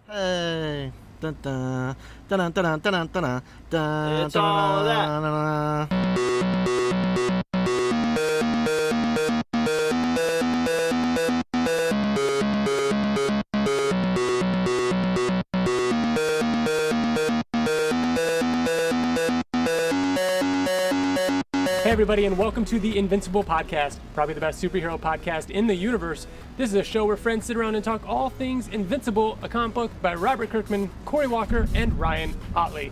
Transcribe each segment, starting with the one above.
Hey. Dun, dun, dun, dun, dun, dun, dun, dun, It's all that. dun, dun. Hey everybody, and welcome to the Invincible podcast, probably the best superhero podcast in the universe. This is a show where friends sit around and talk all things Invincible, a comic book by Robert Kirkman, Corey Walker, and Ryan Ottley.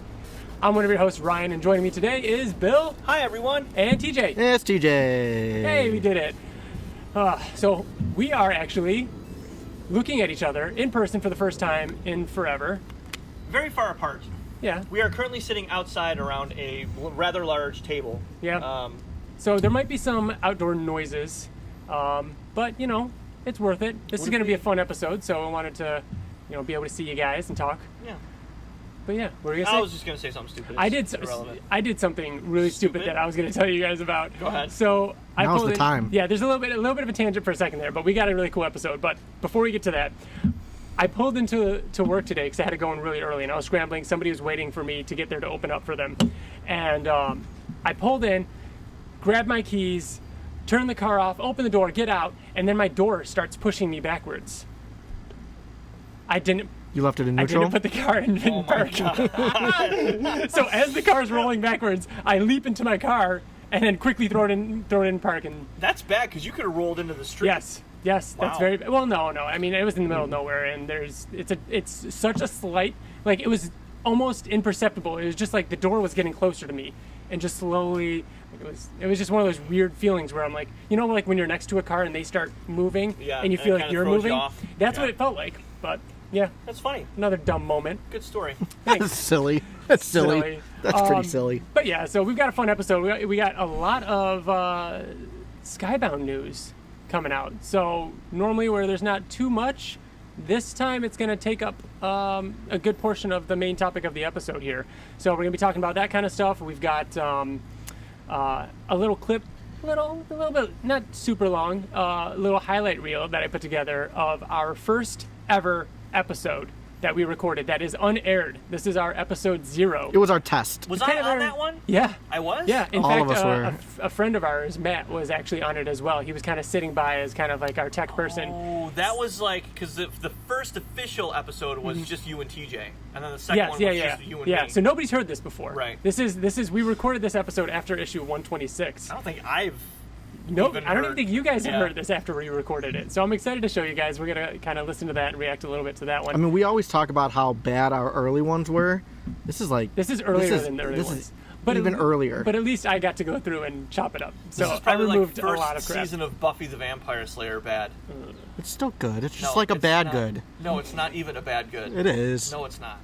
I'm one of your hosts, Ryan, and joining me today is Bill. Hi, everyone. And TJ. It's TJ. Hey, we did it. So we are actually looking at each other in person for the first time in forever. Very far apart. Yeah. We are currently sitting outside around a rather large table. Yeah. So there might be some outdoor noises, but, you know, it's worth it. This is going to be a fun episode, so I wanted to, you know, be able to see you guys and talk. Yeah. But yeah, what were you going to say? I was just going to say something stupid. I did something really stupid that I was going to tell you guys about. Go ahead. So I Now's pulled the in, time. Yeah, there's a little bit of a tangent for a second there, but we got a really cool episode. But before we get to that, I pulled into work today because I had to go in really early, and I was scrambling. Somebody was waiting for me to get there to open up for them, and I pulled in, grabbed my keys, turned the car off, opened the door, get out, and then my door starts pushing me backwards. You left it in I neutral? didn't put the car in park. So as the car's rolling backwards, I leap into my car and then quickly throw it in park. And That's bad because you could have rolled into the street. yes, Wow. that's very well. No. I mean, it was in the middle of nowhere, and it's such a slight, like, it was almost imperceptible. It was just like the door was getting closer to me, and just slowly. It was just one of those weird feelings where I'm like, you know, like when you're next to a car and they start moving, Yeah, and you and feel it like kinda you're throws you moving. off. That's Yeah. what it felt like. But yeah, That's funny. another dumb moment. Good story. That's Thanks. silly. That's silly. Silly. That's pretty silly. But yeah, so we've got a fun episode. We got a lot of Skybound news coming out. So normally where there's not too much, this time it's going to take up a good portion of the main topic of the episode here. So we're going to be talking about that kind of stuff. We've got a little clip, a little bit, not super long, little highlight reel that I put together of our first ever episode that we recorded that is unaired. This is our episode 0. It was our test. Was It's I kind of on our- that one? Yeah. I was? Yeah, in All fact, of us were. a friend of ours, Matt, was actually on it as well. He was kind of sitting by as kind of like our tech person. Oh, that was like, because the first official episode was just you and TJ. And then the second one was just you and me. So nobody's heard this before. Right. This is we recorded this episode after issue 126. I don't think I've Nope, even I don't heard. even think you guys have Yeah. heard this after we recorded it. So I'm excited to show you guys. We're going to kind of listen to that and react a little bit to that one. I mean, we always talk about how bad our early ones were. This is like... This is earlier this is- than the early this ones. is even earlier. But at least I got to go through and chop it up. So This is I probably removed like a lot of first crap. season of Buffy the Vampire Slayer bad. It's still good. It's just No, like a it's bad not. good. No, it's not even a bad good. It is. No, it's not.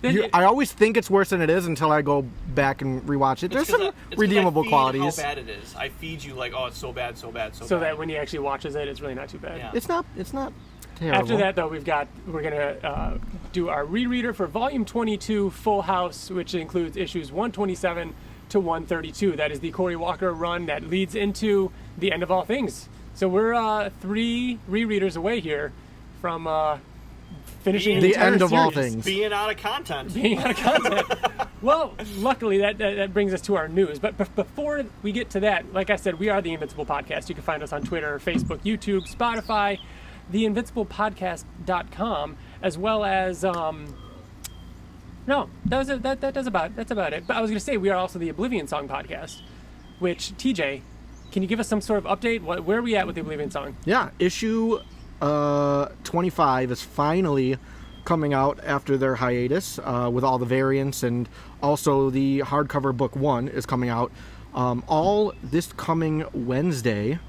I always think it's worse than it is until I go back and rewatch it. There's some redeemable qualities. How bad it is. I feed you like, oh, it's so bad, so bad, so So bad. that when he actually watches it, it's really not too bad. Yeah. It's not terrible. After that, though, we're gonna do our rereader for Volume 22, Full House, which includes issues 127 to 132. That is the Corey Walker run that leads into the end of all things. So we're 3 rereaders away here from finishing The entire end of all series. things. Being out of content. Being out of content. Well, luckily that brings us to our news. But before we get to that, like I said, we are the Invincible Podcast. You can find us on Twitter, Facebook, YouTube, Spotify, theinvinciblepodcast.com, as well as no, that's about it. But I was going to say we are also the Oblivion Song Podcast, which TJ, can you give us some sort of update? Where are we at with the Oblivion Song? Yeah, issue 25 is finally coming out after their hiatus with all the variants, and also the hardcover book 1 is coming out all this coming Wednesday,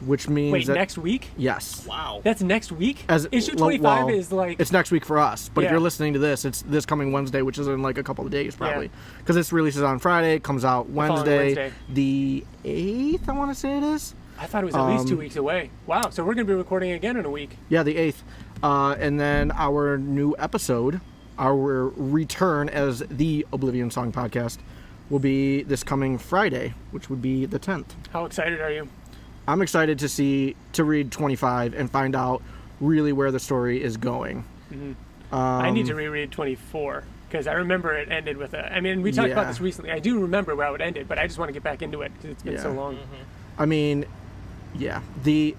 which means Wait, that, next week? yes. Wow. That's next week? As Issue well, 25 is like... it's next week for us, but if Yeah. you're listening to this, it's this coming Wednesday, which is in like a couple of days probably, because this releases on Friday, it comes out following Wednesday, Wednesday. the 8th, I want to say it is. I thought it was at least 2 weeks away. Wow, so we're going to be recording again in a week. Yeah, the 8th. And then our new episode, our return as the Oblivion Song Podcast, will be this coming Friday, which would be the 10th. How excited are you? I'm excited to read 25 and find out really where the story is going. Mm-hmm. I need to reread 24 because I remember it ended with a. I mean, we talked about this recently. I do remember how it ended, but I just want to get back into it because it's been so long. I mean, yeah. The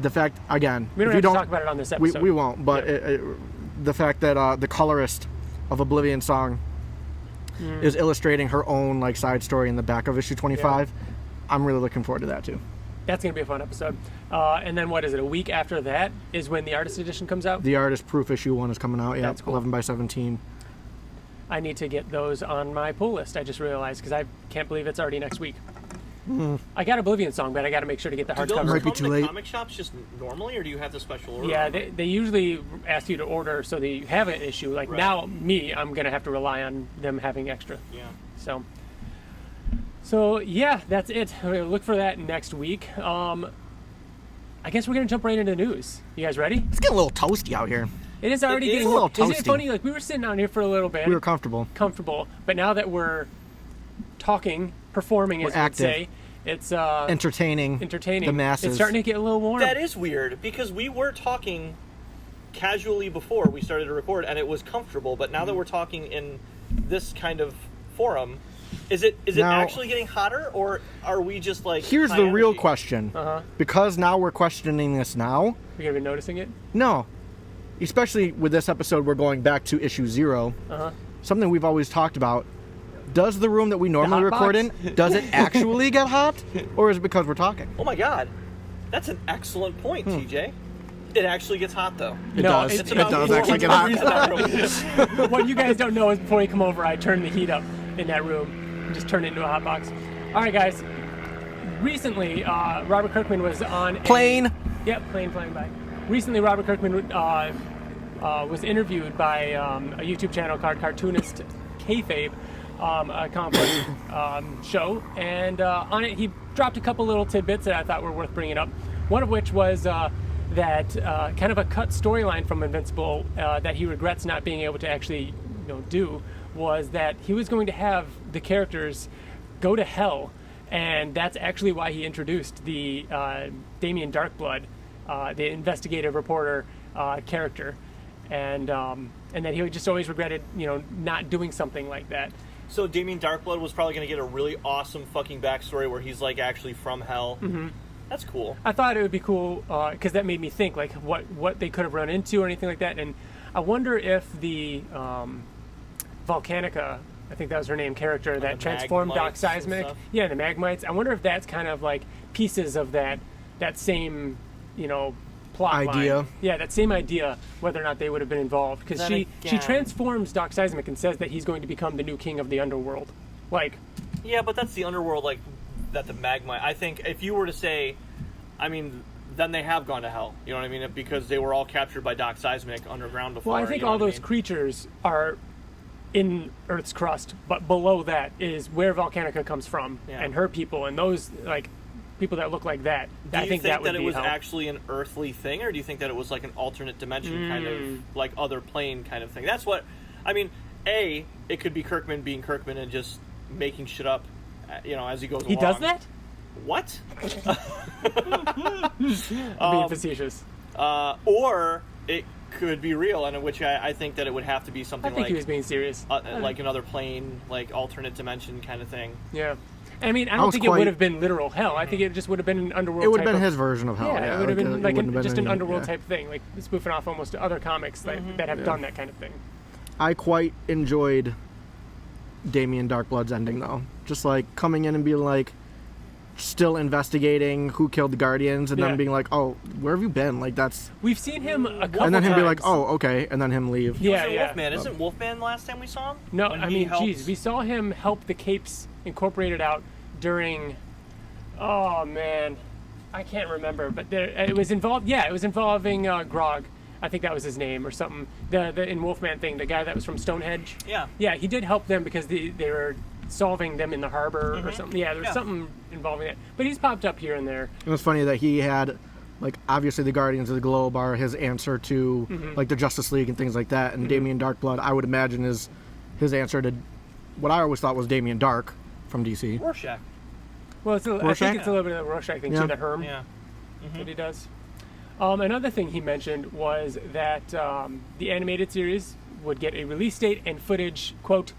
fact again. We don't have to talk about it on this episode. We won't. But the fact that the colorist of Oblivion Song is illustrating her own like side story in the back of issue 25. I'm really looking forward to that too. That's going to be a fun episode. And then what is it? A week after that is when the artist edition comes out? The artist proof issue 1 is coming out. Yeah, that's cool. 11 by 17. I need to get those on my pull list. I just realized because I can't believe it's already next week. I got Oblivion Song, but I got to make sure to get the hardcover. Might be too late. Comic shops just normally, or do you have the special order? Yeah, they usually ask you to order so that you have an issue. Like now, I'm going to have to rely on them having extra. Yeah. So yeah, that's it. We're going to look for that next week. I guess we're going to jump right into the news. You guys ready? It's getting a little toasty out here. It is already getting a little toasty. Isn't it funny? Like we were sitting out here for a little bit. We were comfortable. But now that we're talking, performing, as we'd say, it's entertaining the masses. It's starting to get a little warm. That is weird because we were talking casually before we started to record, and it was comfortable. But now that we're talking in this kind of forum, is it now, actually getting hotter, or are we just like? Here's the real question. Because now we're questioning this now. You're gonna be noticing it? No. Especially with this episode, we're going back to issue 0. Something we've always talked about. Does the room that we normally record in, does it actually get hot? Or is it because we're talking? Oh my god. That's an excellent point, TJ. It actually gets hot, though. It does. It does actually get hot. What you guys don't know is before you come over, I turn the heat up in that room and just turn it into a hot box. All right, guys. Recently, Robert Kirkman was on plane flying by. Recently, Robert Kirkman was interviewed by a YouTube channel called Cartoonist Kayfabe, a comic book show, and on it he dropped a couple little tidbits that I thought were worth bringing up. One of which was that kind of a cut storyline from Invincible that he regrets not being able to actually do, was that he was going to have the characters go to hell, and that's actually why he introduced the Damien Darkblood, the investigative reporter character, and that he just always regretted, not doing something like that. So Damien Darkblood was probably going to get a really awesome fucking backstory where he's like actually from hell. That's cool. I thought it would be cool because that made me think like what they could have run into or anything like that, and I wonder if the Volcanica, I think that was her name, character that transformed Doc Seismic, the Magmites. I wonder if that's kind of like pieces of that same plot idea. Line. Yeah, that same idea, whether or not they would have been involved. Because she transforms Doc Seismic and says that he's going to become the new king of the underworld. Yeah, but that's the underworld, that the Magmite. I think if you were to say, then they have gone to hell. You know what I mean? Because they were all captured by Doc Seismic underground before. Well, I think all those creatures are in Earth's crust, but below that is where Volcanica comes from, and her people, and those, people that look like that. Do you think that it was actually an earthly thing, or do you think that it was like an alternate dimension kind of like other plane kind of thing? That's what it could be Kirkman being Kirkman and just making shit up, as he goes along. He does that? What? I'm being facetious. Or it could be real, and in which I think that it would have to be something he was being serious. Like another plane, like alternate dimension kind of thing. Yeah. I don't think it would have been literal hell. I think it just would have been an underworld. It would have been his version of hell. Yeah, it would have been just an underworld type thing, like spoofing off almost to other comics that have done that kind of thing. I quite enjoyed Damien Darkblood's ending, though. Just coming in and being still investigating who killed the Guardians, and then being oh, where have you been? We've seen him a couple times. And then him be oh, okay, and then him leave. Wolfman. Isn't Wolfman the last time we saw him? No, we saw him help the Capes Incorporated out during, oh man, I can't remember, but it was involved. Yeah, it was involving Grog. I think that was his name or something. The in Wolfman thing, the guy that was from Stonehenge. Yeah, he did help them because they were solving them in the harbor or something. Yeah, there was something involving it. But he's popped up here and there. It was funny that he had, obviously the Guardians of the Globe are his answer to the Justice League and things like that, and Damien Darkblood, I would imagine, is his answer to what I always thought was Damien Dark from DC. Rorschach. Well, I think it's a little bit of the Rorschach thing too, the Herm that he does. Another thing he mentioned was that the animated series would get a release date and footage, quote,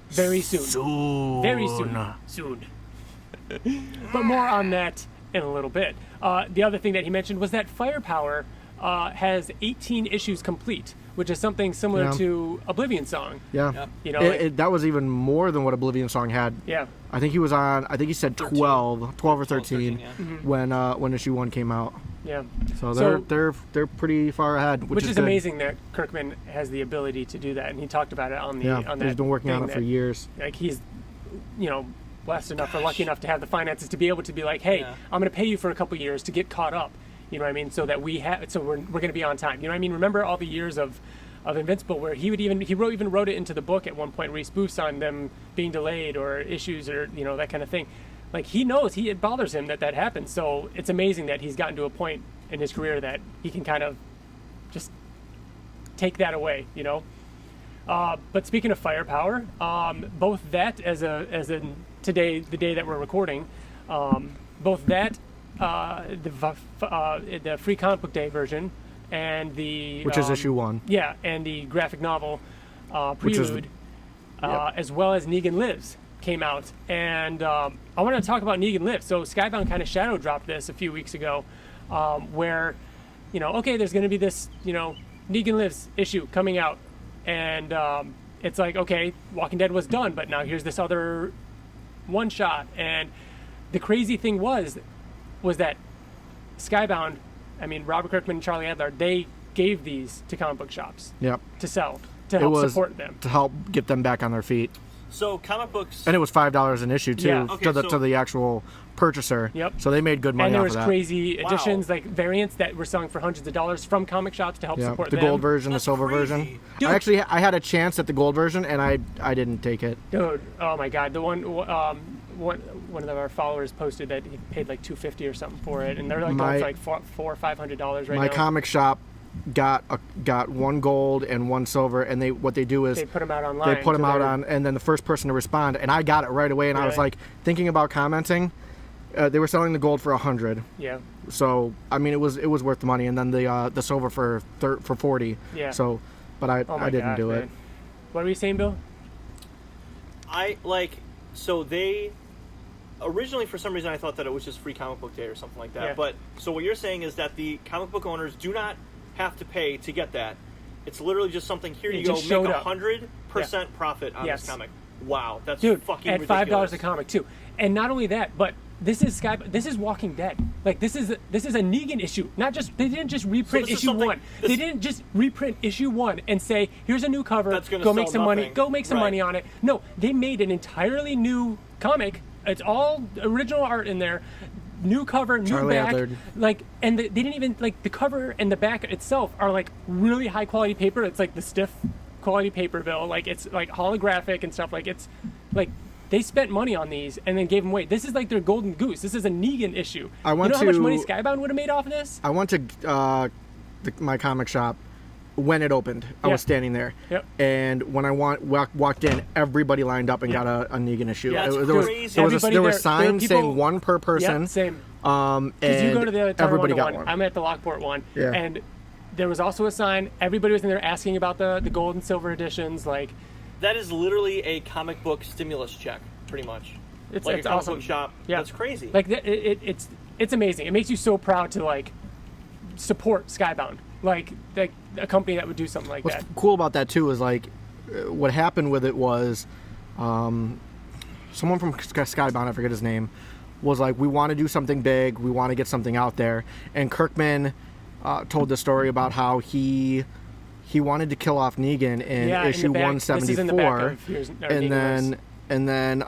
very soon. Very soon. Soon. But more on that in a little bit. The other thing that he mentioned was that Firepower has 18 issues complete, which is something similar to Oblivion Song. Yeah. You know, that was even more than what Oblivion Song had. Yeah. I think he said 12 or 13 when issue 1 came out. Yeah. So they're pretty far ahead, which is amazing that Kirkman has the ability to do that, and he talked about it on the on that. He's been working on it for years. Like he's, blessed enough or lucky enough to have the finances to be able to be like, hey, I'm going to pay you for a couple years to get caught up. You know what I mean? So that we're going to be on time. You know what I mean? Remember all the years of Invincible where he wrote it into the book at one point where he spoofs on them being delayed or issues or that kind of thing. Like he knows it bothers him that happens. So it's amazing that he's gotten to a point in his career that he can kind of just take that away. But speaking of Firepower, both that as in today, the day that we're recording, both that the Free Comic Book Day version and the which is issue 1. Yeah, and the graphic novel Prelude, as well as Negan Lives came out, and I want to talk about Negan Lives. So Skybound kind of shadow dropped this a few weeks ago, where there's going to be this Negan Lives issue coming out, and it's like, okay, Walking Dead was done, but now here's this other one shot, and the crazy thing was that Skybound, Robert Kirkman and Charlie Adler, they gave these to comic book shops to sell, to help support them, to help get them back on their feet. So comic books, and it was $5 an issue too, to the actual purchaser. Yep. So they made good money. And there off was of that. Crazy editions, like variants that were selling for hundreds of dollars from comic shops to help support the them. gold version, That's the silver crazy. version. I had a chance at the gold version, and I didn't take it. Dude, oh my God, the one of our followers posted that he paid like $250 or something for it, and they're like going for like $400 or $500 right now. My comic shop got one gold and one silver, and they do is they put them out online. They put them out on, and then the first person to respond, and I got it right away, and I was like thinking about commenting. They were selling the gold for $100. Yeah. So it was worth the money, and then the silver for $40. Yeah. So, but I didn't do it. What were you saying, Bill? So they originally, for some reason, I thought that it was just Free Comic Book Day or something like that. Yeah. But so what you're saying is that the comic book owners do not have to pay to get that. It's literally just something. Here you go, make 100% profit on this comic. Wow, that's fucking at ridiculous. $5 a comic too. And not only that, but this is Walking Dead. Like this is a Negan issue. They didn't just reprint issue 1. They didn't just reprint issue 1 and say, here's a new cover, go make some money, go make some money on it. No, they made an entirely new comic. It's all original art in there. New cover, new Charlie back, Adler. and they didn't even the cover and the back itself are like really high quality paper. It's like the stiff quality paper, Bill. Like it's like holographic and stuff. Like it's like they spent money on these and then gave them away. This is like their golden goose. This is a Negan issue. You know how much money Skybound would have made off of this? I went to my comic shop when it opened. I was standing there. Yep. And when I walked in, everybody lined up and got a Negan issue. Yeah, there were signs saying one per person. Yeah, same. And because you go to the everybody got one. one. I'm at the Lockport one. Yeah. And there was also a sign. Everybody was in there asking about the gold and silver editions. Like that is literally a comic book stimulus check, pretty much. It's like a comic awesome. book shop. Yeah. That's crazy. Like it's amazing. It makes you so proud to support Skybound. Like a company that would do something like that. What's cool about that too is what happened with it was someone from Skybound, I forget his name, was like, we want to do something big, we want to get something out there, and Kirkman told the story about how he wanted to kill off Negan in issue 174, and then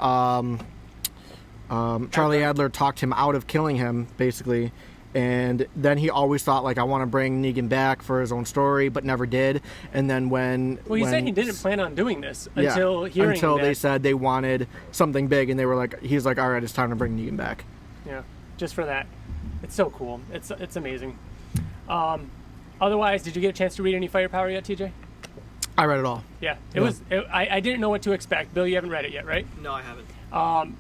Charlie Adler talked him out of killing him, basically. And then he always thought, I want to bring Negan back for his own story, but never did. And then he said he didn't plan on doing this until they said they wanted something big, and he's like, all right, it's time to bring Negan back. Yeah, just for that. It's so cool. It's amazing. Otherwise, did you get a chance to read any Firepower yet, TJ? I read it all. Yeah, I didn't know what to expect. Bill, you haven't read it yet, right? No, I haven't.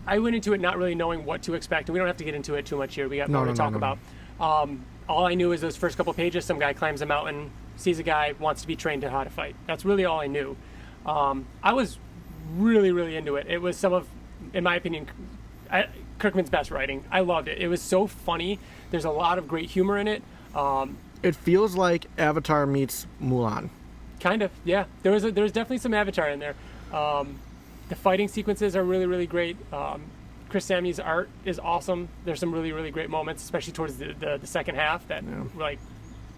I went into it not really knowing what to expect, and we don't have to get into it too much here. We got more to talk about. all I knew is those first couple pages. Some guy climbs a mountain, sees a guy, wants to be trained in how to fight. That's really all I knew. I was really, really into it. It was some of, in my opinion, Kirkman's best writing. I loved it. It was so funny. There's a lot of great humor in it. It feels like Avatar meets Mulan. Kind of, yeah. There's definitely some Avatar in there. The fighting sequences are really, really great. Chris Samney's art is awesome. There's some really, really great moments, especially towards the second half. That like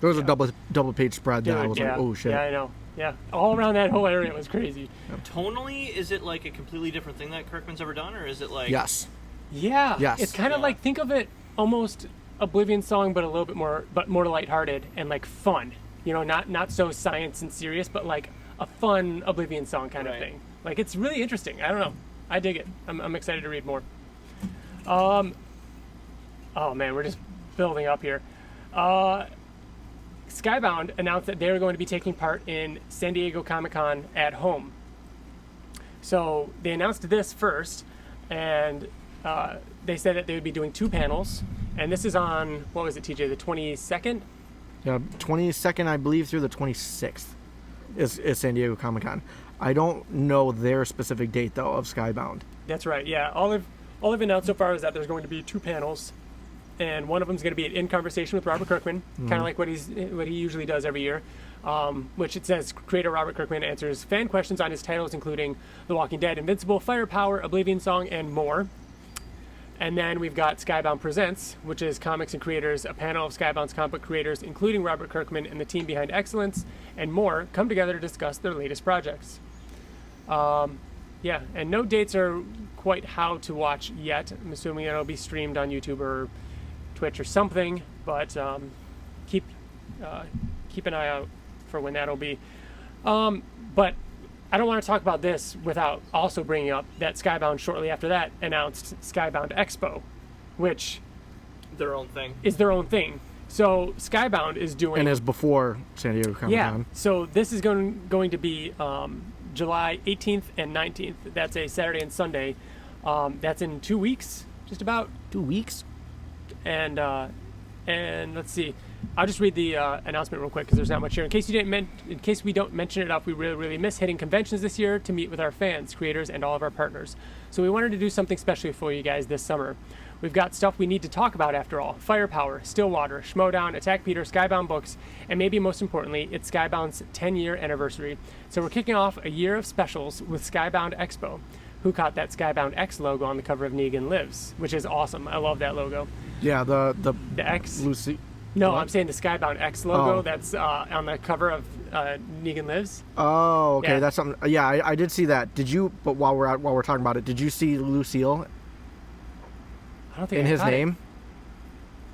there was a double page spread that I was like, oh shit. Yeah, I know. Yeah, all around that whole area was crazy. Tonally, is it like a completely different thing that Kirkman's ever done, or is it like? Yes. Yeah. Yes. It's kind of like, think of it almost Oblivion Song, but a little bit more lighthearted and like fun. You know, not so science and serious, but like a fun Oblivion Song kind of thing. Like, it's really interesting. I don't know. I dig it. I'm excited to read more. Oh man, we're just building up here. Skybound announced that they were going to be taking part in San Diego Comic-Con at home. So they announced this first, and they said that they would be doing 2 panels. And this is on, what was it, TJ, the 22nd? Yeah, 22nd, I believe, through the 26th is San Diego Comic-Con. I don't know their specific date, though, of Skybound. That's right, yeah. All they've announced so far is that there's going to be 2 panels, and one of them is going to be an in conversation with Robert Kirkman, kind of like what he usually does every year, which it says creator Robert Kirkman answers fan questions on his titles, including The Walking Dead, Invincible, Firepower, Oblivion Song, and more. And then we've got Skybound Presents, which is comics and creators, a panel of Skybound's comic book creators, including Robert Kirkman and the team behind Excellence, and more, come together to discuss their latest projects. Yeah, and no dates are quite how to watch yet. I'm assuming it'll be streamed on YouTube or Twitch or something, but keep an eye out for when that'll be. But I don't want to talk about this without also bringing up that Skybound shortly after that announced Skybound Expo, which their own thing. is their own thing. So Skybound is doing, And is before San Diego Comic-Con. yeah. So this is going to be July 18th and 19th. That's a Saturday and Sunday. That's in 2 weeks, just about. 2 weeks? And let's see. I'll just read the announcement real quick because there's not much here. In case we don't mention it enough, we really, really miss hitting conventions this year to meet with our fans, creators, and all of our partners. So we wanted to do something special for you guys this summer. We've got stuff we need to talk about after all. Firepower, Stillwater, Schmodown, Attack Peter, Skybound Books, and maybe most importantly, it's Skybound's 10-year anniversary. So we're kicking off a year of specials with Skybound Expo. Who caught that Skybound X logo on the cover of Negan Lives, which is awesome. I love that logo. Yeah, the X. Lucy. No, What? I'm saying the Skybound X logo that's on the cover of Negan Lives. Oh, okay, Yeah. that's something. Yeah, I did see that. Did you? But while we're talking about it, did you see Lucille I don't think in I his caught it. name?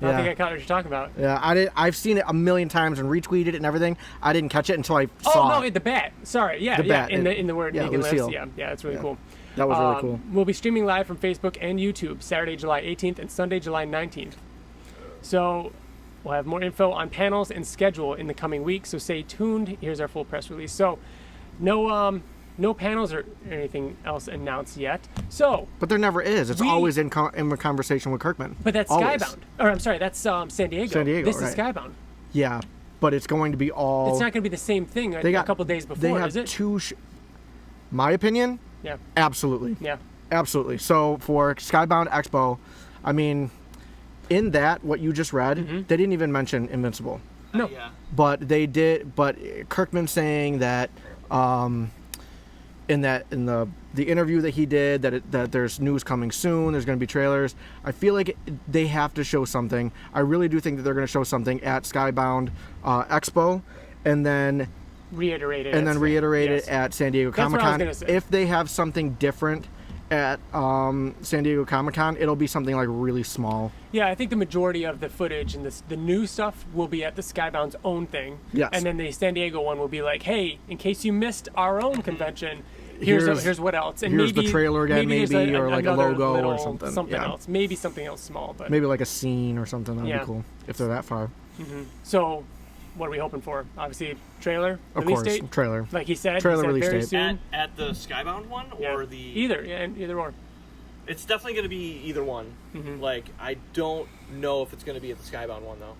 I don't think I caught what you're talking about. Yeah, I did. I've seen it a million times and retweeted it and everything. I didn't catch it until I Oh saw no, it. the bat. Sorry, yeah, The bat. in the word Yeah, Negan Lucille. Lives. Yeah, it's really cool. That was really cool. We'll be streaming live from Facebook and YouTube Saturday, July 18th and Sunday, July 19th. So we'll have more info on panels and schedule in the coming week. So stay tuned. Here's our full press release. So no panels or anything else announced yet. So, But there never is. It's always in conversation with Kirkman. but that's Always. Skybound. Or I'm sorry, that's San Diego. San Diego, This is right. Skybound. Yeah, but it's going to be all. It's not going to be the same thing They a got couple days before, They have is it? two. My opinion. Yeah. Absolutely. Yeah. Absolutely. So for Skybound Expo, I mean, in that what you just read, they didn't even mention Invincible, No. Yeah. but they did. But Kirkman saying that in the interview that he did that there's news coming soon. There's going to be trailers. I feel like they have to show something. I really do think that they're going to show something at Skybound Expo, and then Reiterate it. it at San Diego That's what I was Comic-Con. gonna say. If they have something different at San Diego Comic-Con, it'll be something like really small. Yeah, I think the majority of the footage and the new stuff will be at the Skybound's own thing. Yes. And then the San Diego one will be like, hey, in case you missed our own convention, here's what else. And here's the trailer again, there's maybe, or like a another logo or little something. Something Yeah. else. Maybe something else small. But Maybe like a scene or something. That'd Yeah. be cool if they're that far. So, what are we hoping for? Obviously, trailer, Of release course, date. trailer. Like he said, Trailer release very date. soon. At the Skybound one Yeah. or the Either or. It's definitely going to be either one. Mm-hmm. Like I don't know if it's going to be at the Skybound one though.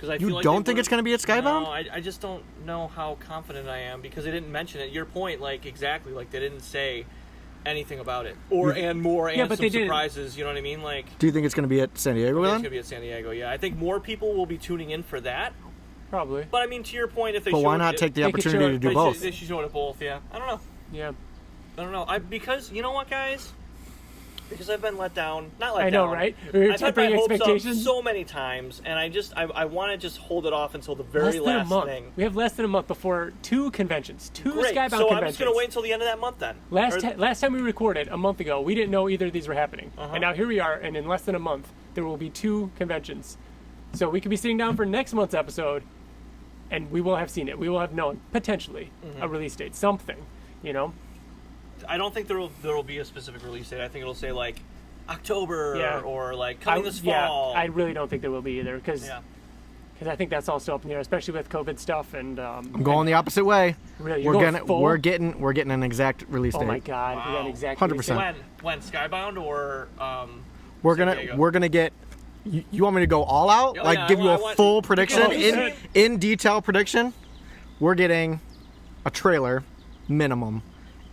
Because I You feel like don't think it's going to be at Skybound? No, I just don't know how confident I am because they didn't mention it. Your point, like, exactly. Like, they didn't say anything about it. And some surprises, you know what I mean? Like, Do you think it's going to be at San Diego it's then? going to be at San Diego, yeah. I think more people will be tuning in for that. Probably. But, I mean, to your point, if they But showed why not it, take the they could opportunity show to it- do both? They should show it at both, yeah. I don't know. Yeah. I don't know. Because, you know what, guys? Because I've been let down. Not let I down. know, right? We were I've had my tempering hopes up expectations. so many times, and I want to just hold it off until the very Less than a last month. thing. We have less than a month before 2 conventions, 2 Great. Skybound So conventions. I'm just going to wait until the end of that month then. Last time we recorded, a month ago, we didn't know either of these were happening. Uh-huh. And now here we are, and in less than a month, there will be 2 conventions. So we could be sitting down for next month's episode, and we will have seen it. We will have known, potentially, a release date, something, you know? I don't think there will be a specific release date. I think it'll say, like, October or, like, coming this fall. Yeah, I really don't think there will be either, because Yeah. I think that's all still up in the air, especially with COVID stuff. And I'm going the opposate way. Really, you're going full? We're getting an exact release date. Oh my God, we got Wow. exactly 100%. When? Skybound or We're San gonna Diego? we're gonna get. You want me to go all out? Oh, like yeah, give you I a want- full prediction because- in detail prediction? We're getting a trailer minimum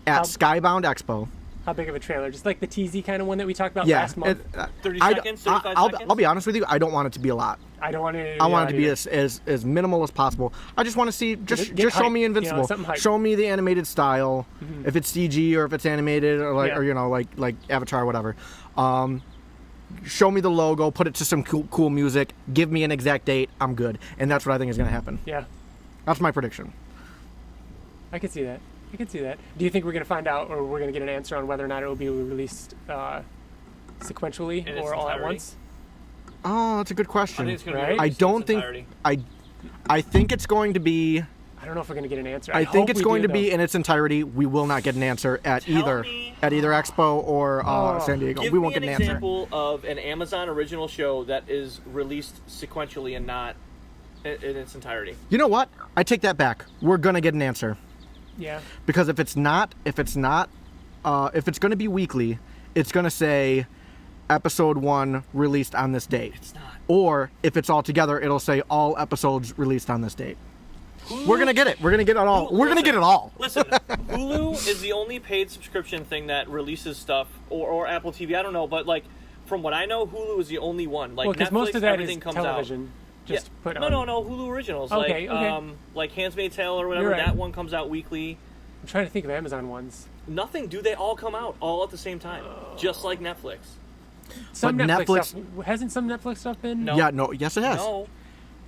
at Skybound Expo. How big of a trailer? Just like the teasy kind of one that we talked about Yeah, last month. 30 seconds, 35 seconds? I'll be honest with you. I don't want it to be a lot. I don't want it. I want it to be as minimal as possible. I just want to see just Get show hype, me Invincible. something hype. Show me the animated style, if it's CG or if it's animated or like Yeah. or like Avatar or whatever. Show me the logo, put it to some cool music, give me an exact date, I'm good. And that's what I think is going to happen. Yeah, That's my prediction. I can see that. Do you think we're going to find out, or we're going to get an answer on whether or not it will be released sequentially In its or all at entirety? once? Oh, that's a good I question. think it's going to Right? be I released in don't its think entirety. I think it's going to be I don't know if we're going to get an answer. I hope think it's we going do, to be though. in its entirety. We will not get an answer at either me- Expo or San Diego. Give We won't me get an an answer. example of an Amazon original show that is released sequentially and not in its entirety. You know what? I take that back. We're gonna get an answer Yeah. because if it's going to be weekly, it's gonna say episode 1 released on this date. It's not. Or if it's all together, it'll say all episodes released on this date. We're gonna get it. We're gonna get it all. We're gonna get it all. Listen, Hulu is the only paid subscription thing that releases stuff, or Apple TV. I don't know, but like from what I know, Hulu is the only one. Like Well, because Netflix, most of that everything is comes television. out. Just put no, on. no, Hulu originals. Okay, like Handmaid's Tale or whatever. You're right. That one comes out weekly. I'm trying to think of Amazon ones. Nothing. Do they all come out all at the same time, just like Netflix? Some But Netflix, Netflix- stuff. Hasn't some Netflix stuff been? No. Yeah. No. Yes, it has. No.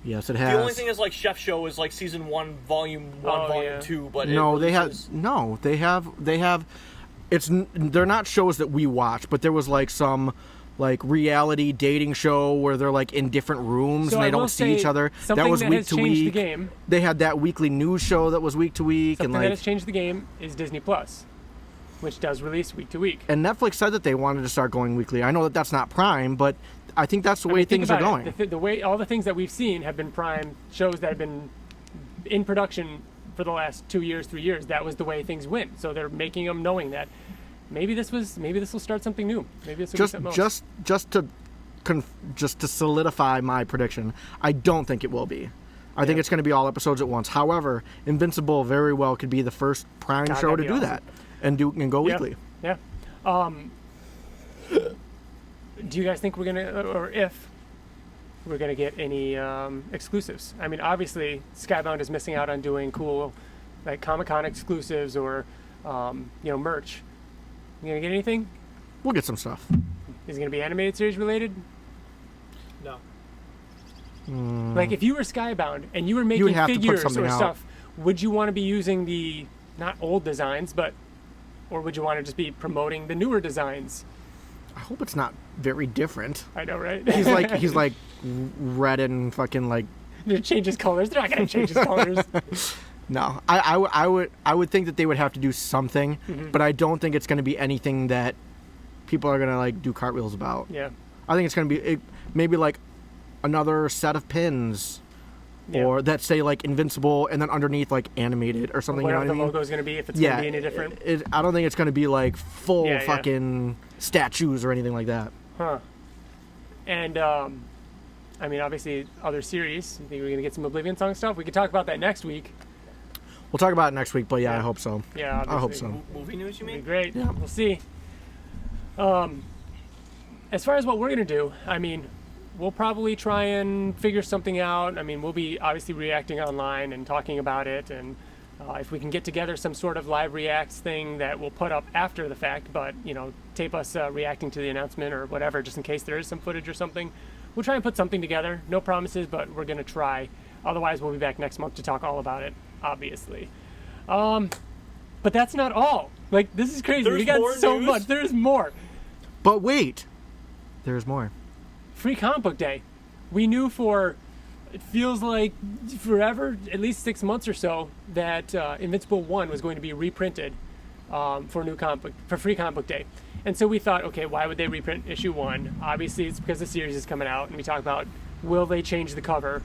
Yes, it has. The only thing is like Chef Show is like season 1, volume 1, Oh, volume yeah. 2. But No, it they have. releases- No, they have. They're not shows that we watch, but there was like some like reality dating show where they're like in different rooms So and I they will don't see each say other. something That was that week has to changed the week. game. They had that weekly news show that was week to week, Something and that like has changed the game is Disney Plus, which does release week to week. and Netflix said that they wanted to start going weekly. I know that that's not Prime, but I think that's the way Think things are about going. it. The way all the things that we've seen have been Prime shows that have been in production for the last 2 years, 3 years. That was the way things went. So they're making them knowing that maybe this will start something new. Maybe this will be something else. Just to solidify my prediction, I don't think it will be. I think it's going to be all episodes at once. However, Invincible very well could be the first Prime God, show to that'd do be that and go Yeah. weekly. Yeah. Do you guys think we're gonna, or if we're gonna get any exclusives? I mean, obviously, Skybound is missing out on doing cool, like Comic-Con exclusives or, merch. You gonna get anything? We'll get some stuff. Is it gonna be animated series related? No. Like, if you were Skybound and you were would making have to put figures something or out. stuff, would you want to be using the not old designs, or would you want to just be promoting the newer designs? I hope it's not very different. I know, right? He's like red and fucking like. They change his colors. They're not gonna change his colors. No, I would think that they would have to do something, but I don't think it's going to be anything that people are going to like do cartwheels about. Yeah. I think it's going to be maybe like another set of pins, Yeah. or that say like Invincible and then underneath like animated or something. Whatever You know the what I mean? logo is going to be, if it's Yeah, going to be any different. I don't think it's going to be like full Yeah, yeah. fucking statues or anything like that. Huh. And I mean, obviously, other series. I think we're going to get some Oblivion Song stuff. We could talk about that next week. We'll talk about it next week, but yeah, I hope so. Yeah, obviously. I hope so. Movie news, you mean? Great. Yeah. We'll see. As far as what we're going to do, I mean, we'll probably try and figure something out. I mean, we'll be obviously reacting online and talking about it, and if we can get together some sort of live reacts thing that we'll put up after the fact, but, you know, tape us reacting to the announcement or whatever, just in case there is some footage or something. We'll try and put something together. No promises, but we're going to try. Otherwise, we'll be back next month to talk all about it, obviously. But that's not all. Like, this is crazy. There's we got more so news? much. There's more. But wait, there's more. Free Comic Book Day. We knew for, it feels like forever, at least 6 months or so, that Invincible 1 was going to be reprinted for Free Comic Book Day. And so we thought, okay, why would they reprint issue 1? Obviously, it's because the series is coming out, and we talk about, will they change the cover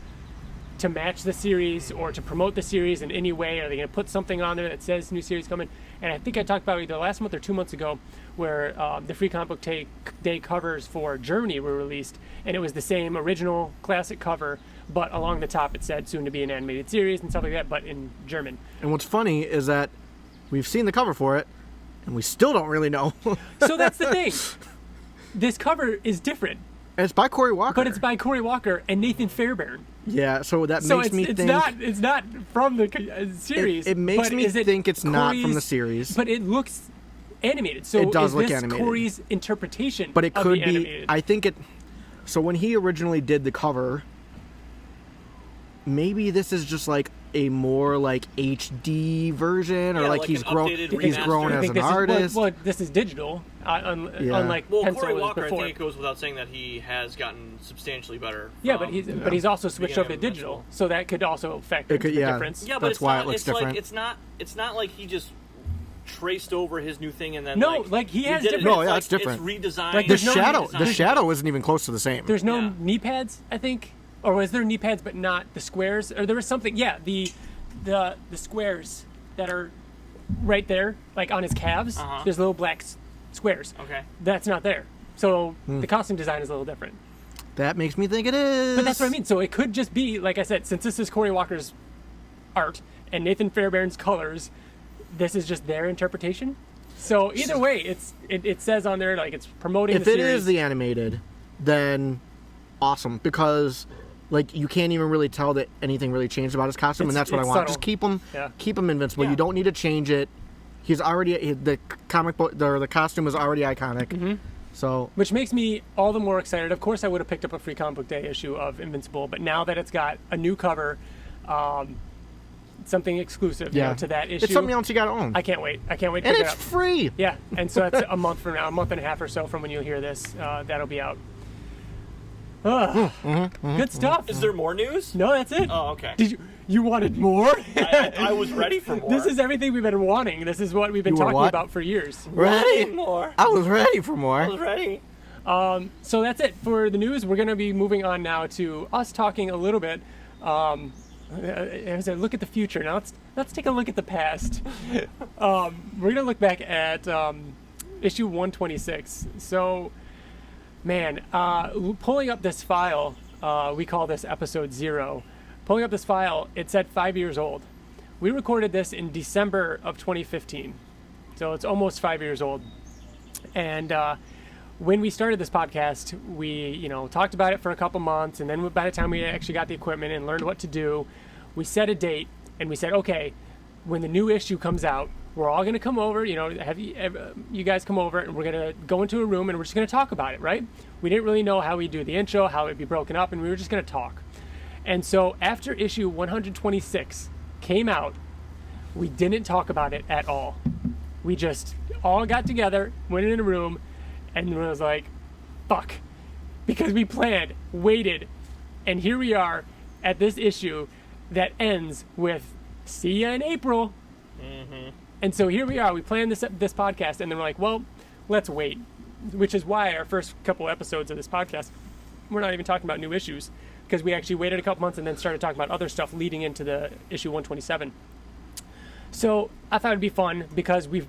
to match the series or to promote the series in any way? Are they going to put something on there that says new series coming? And I think I talked about either last month or 2 months ago where the Free Comic Book Day covers for Germany were released, and it was the same original classic cover, but along the top it said soon to be an animated series and stuff like that, but in German. And what's funny is that we've seen the cover for it, and we still don't really know. So that's the thing. This cover is different. And it's by Cory Walker. But it's by Cory Walker and Nathan Fairbairn. Yeah, so that So makes me think... it's not from the series. It makes me think it's not from the series. But it looks animated. So it does is look this animated. Cory's interpretation But it of could the be... animated? I think it... So when he originally did the cover, maybe this is just like a more like HD version, or Yeah, like like he's an grown updated he's remaster. grown I as think an this is- artist. well, this is digital, unlike Well, pencil Cory was Walker, I before. think it goes without saying that he has gotten substantially better. Yeah, from but he's also switched over to beginning of digital, Invincible. so that could also factor It could- into the yeah. difference. Yeah, but That's it's why not. it looks It's like different. it's not like he just traced over his new thing and then No, like, he has did it. different- No, yeah, like, it's different. It's redesigned. Like, the there's no shadow isn't even close to the same. There's no Yeah. knee pads, I think, or was there knee pads but not the squares? Or there was something. Yeah, the squares that are right there, like on his calves. Uh-huh. There's little black squares. Okay. That's not there. So Hmm. the costume design is a little different. That makes me think it is. But that's what I mean. So it could just be, like I said, since this is Cory Walker's art and Nathan Fairbairn's colors, this is just their interpretation. So either way, it says on there like it's promoting If the it series. is the animated, then awesome, because like you can't even really tell that anything really changed about his costume, and that's what I It's want. subtle. Just keep him, Yeah. keep him invincible. Yeah. You don't need to change it. He's already the comic book. The costume is already iconic. Mm-hmm. So Which makes me all the more excited. Of course, I would have picked up a Free Comic Book Day issue of Invincible, but now that it's got a new cover, something exclusive you know, to that issue, it's something else you gotta own, I can't wait. I can't wait to and pick it's it up. free. Yeah, and so that's a month from now, a month and a half or so from when you hear this, that'll be out. Ugh. Good stuff. Is there more news? No, that's it. Oh, okay. Did you wanted more? I was ready for more. This is everything we've been wanting. This is what we've been You were talking what? about for years. Ready? more. I was ready for I more. was ready. So that's it for the news. We're going to be moving on now to us talking a little bit. As I look at the future, now let's take a look at the past. We're going to look back at issue 126. So, man, pulling up this file, we call this episode 0. Pulling up this file, it said 5 years old. We recorded this in December of 2015. So it's almost 5 years old. And when we started this podcast, we, talked about it for a couple months, and then by the time we actually got the equipment and learned what to do, we set a date, and we said, okay, when the new issue comes out, we're all going to come over, have you guys come over, and we're going to go into a room, and we're just going to talk about it, right? We didn't really know how we'd do the intro, how it'd be broken up, and we were just going to talk. And so after issue 126 came out, we didn't talk about it at all. We just all got together, went in a room, and was like, fuck. Because we planned, waited, and here we are at this issue that ends with, see ya in April. Mm-hmm. And so here we are, we planned this podcast, and then we're like, well, let's wait. Which is why our first couple episodes of this podcast, we're not even talking about new issues, because we actually waited a couple months and then started talking about other stuff leading into the issue 127. So I thought it'd be fun because we've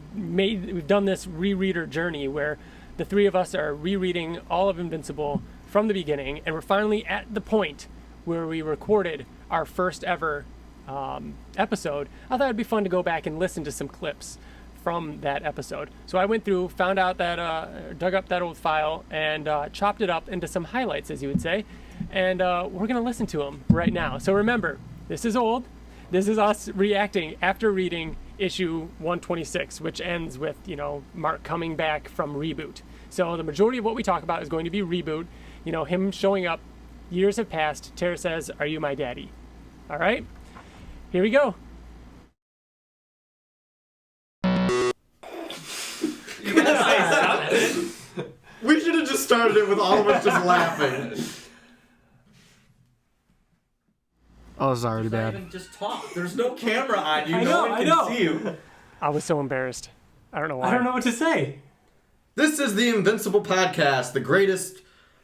done this rereader journey where the three of us are rereading all of Invincible from the beginning, and we're finally at the point where we recorded our first ever episode. I thought it'd be fun to go back and listen to some clips from that episode. So I went through, found out that, dug up that old file, and chopped it up into some highlights, as you would say, and we're gonna listen to them right now. So remember, this is old. This is us reacting after reading issue 126, which ends with, Mark coming back from Reboot. So the majority of what we talk about is going to be Reboot, him showing up. Years have passed. Tara says, "Are you my daddy?" All right, here we go. You gotta say something. We should have just started it with all of us just laughing. Oh, it's already bad. Even just talk. There's no camera on you. I No know, one I can know. see you. I was so embarrassed. I don't know why. I don't know what to say. This is the Invincible podcast, the greatest,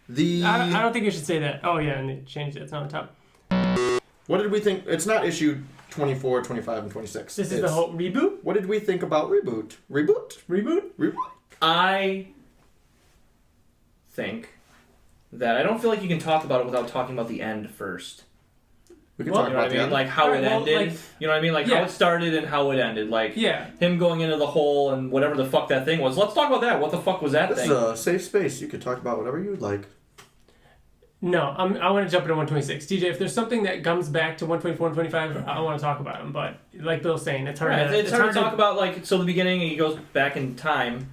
I don't think you should say that. Oh, yeah, and they changed it. It's not on top. What did we think? It's not issue 24, 25, and 26. This is the whole reboot? What did we think about Reboot? Reboot? Reboot? I think that I don't feel like you can talk about it without talking about the end first. We can You talk know what about I mean? that. Like how Alright, it well, ended. like- You know what I mean? Like Yeah. how it started and how it ended. Like Yeah. him going into the hole and whatever the fuck that thing was. Let's talk about that. What the fuck was that This thing? is a safe space. You can talk about whatever you'd like. No, I want to jump into 126. TJ, if there's something that comes back to 124 and 25, I want to talk about them. But like Bill's saying, it's hard, Right, to, it's hard to talk about. Like so, the beginning he goes back in time.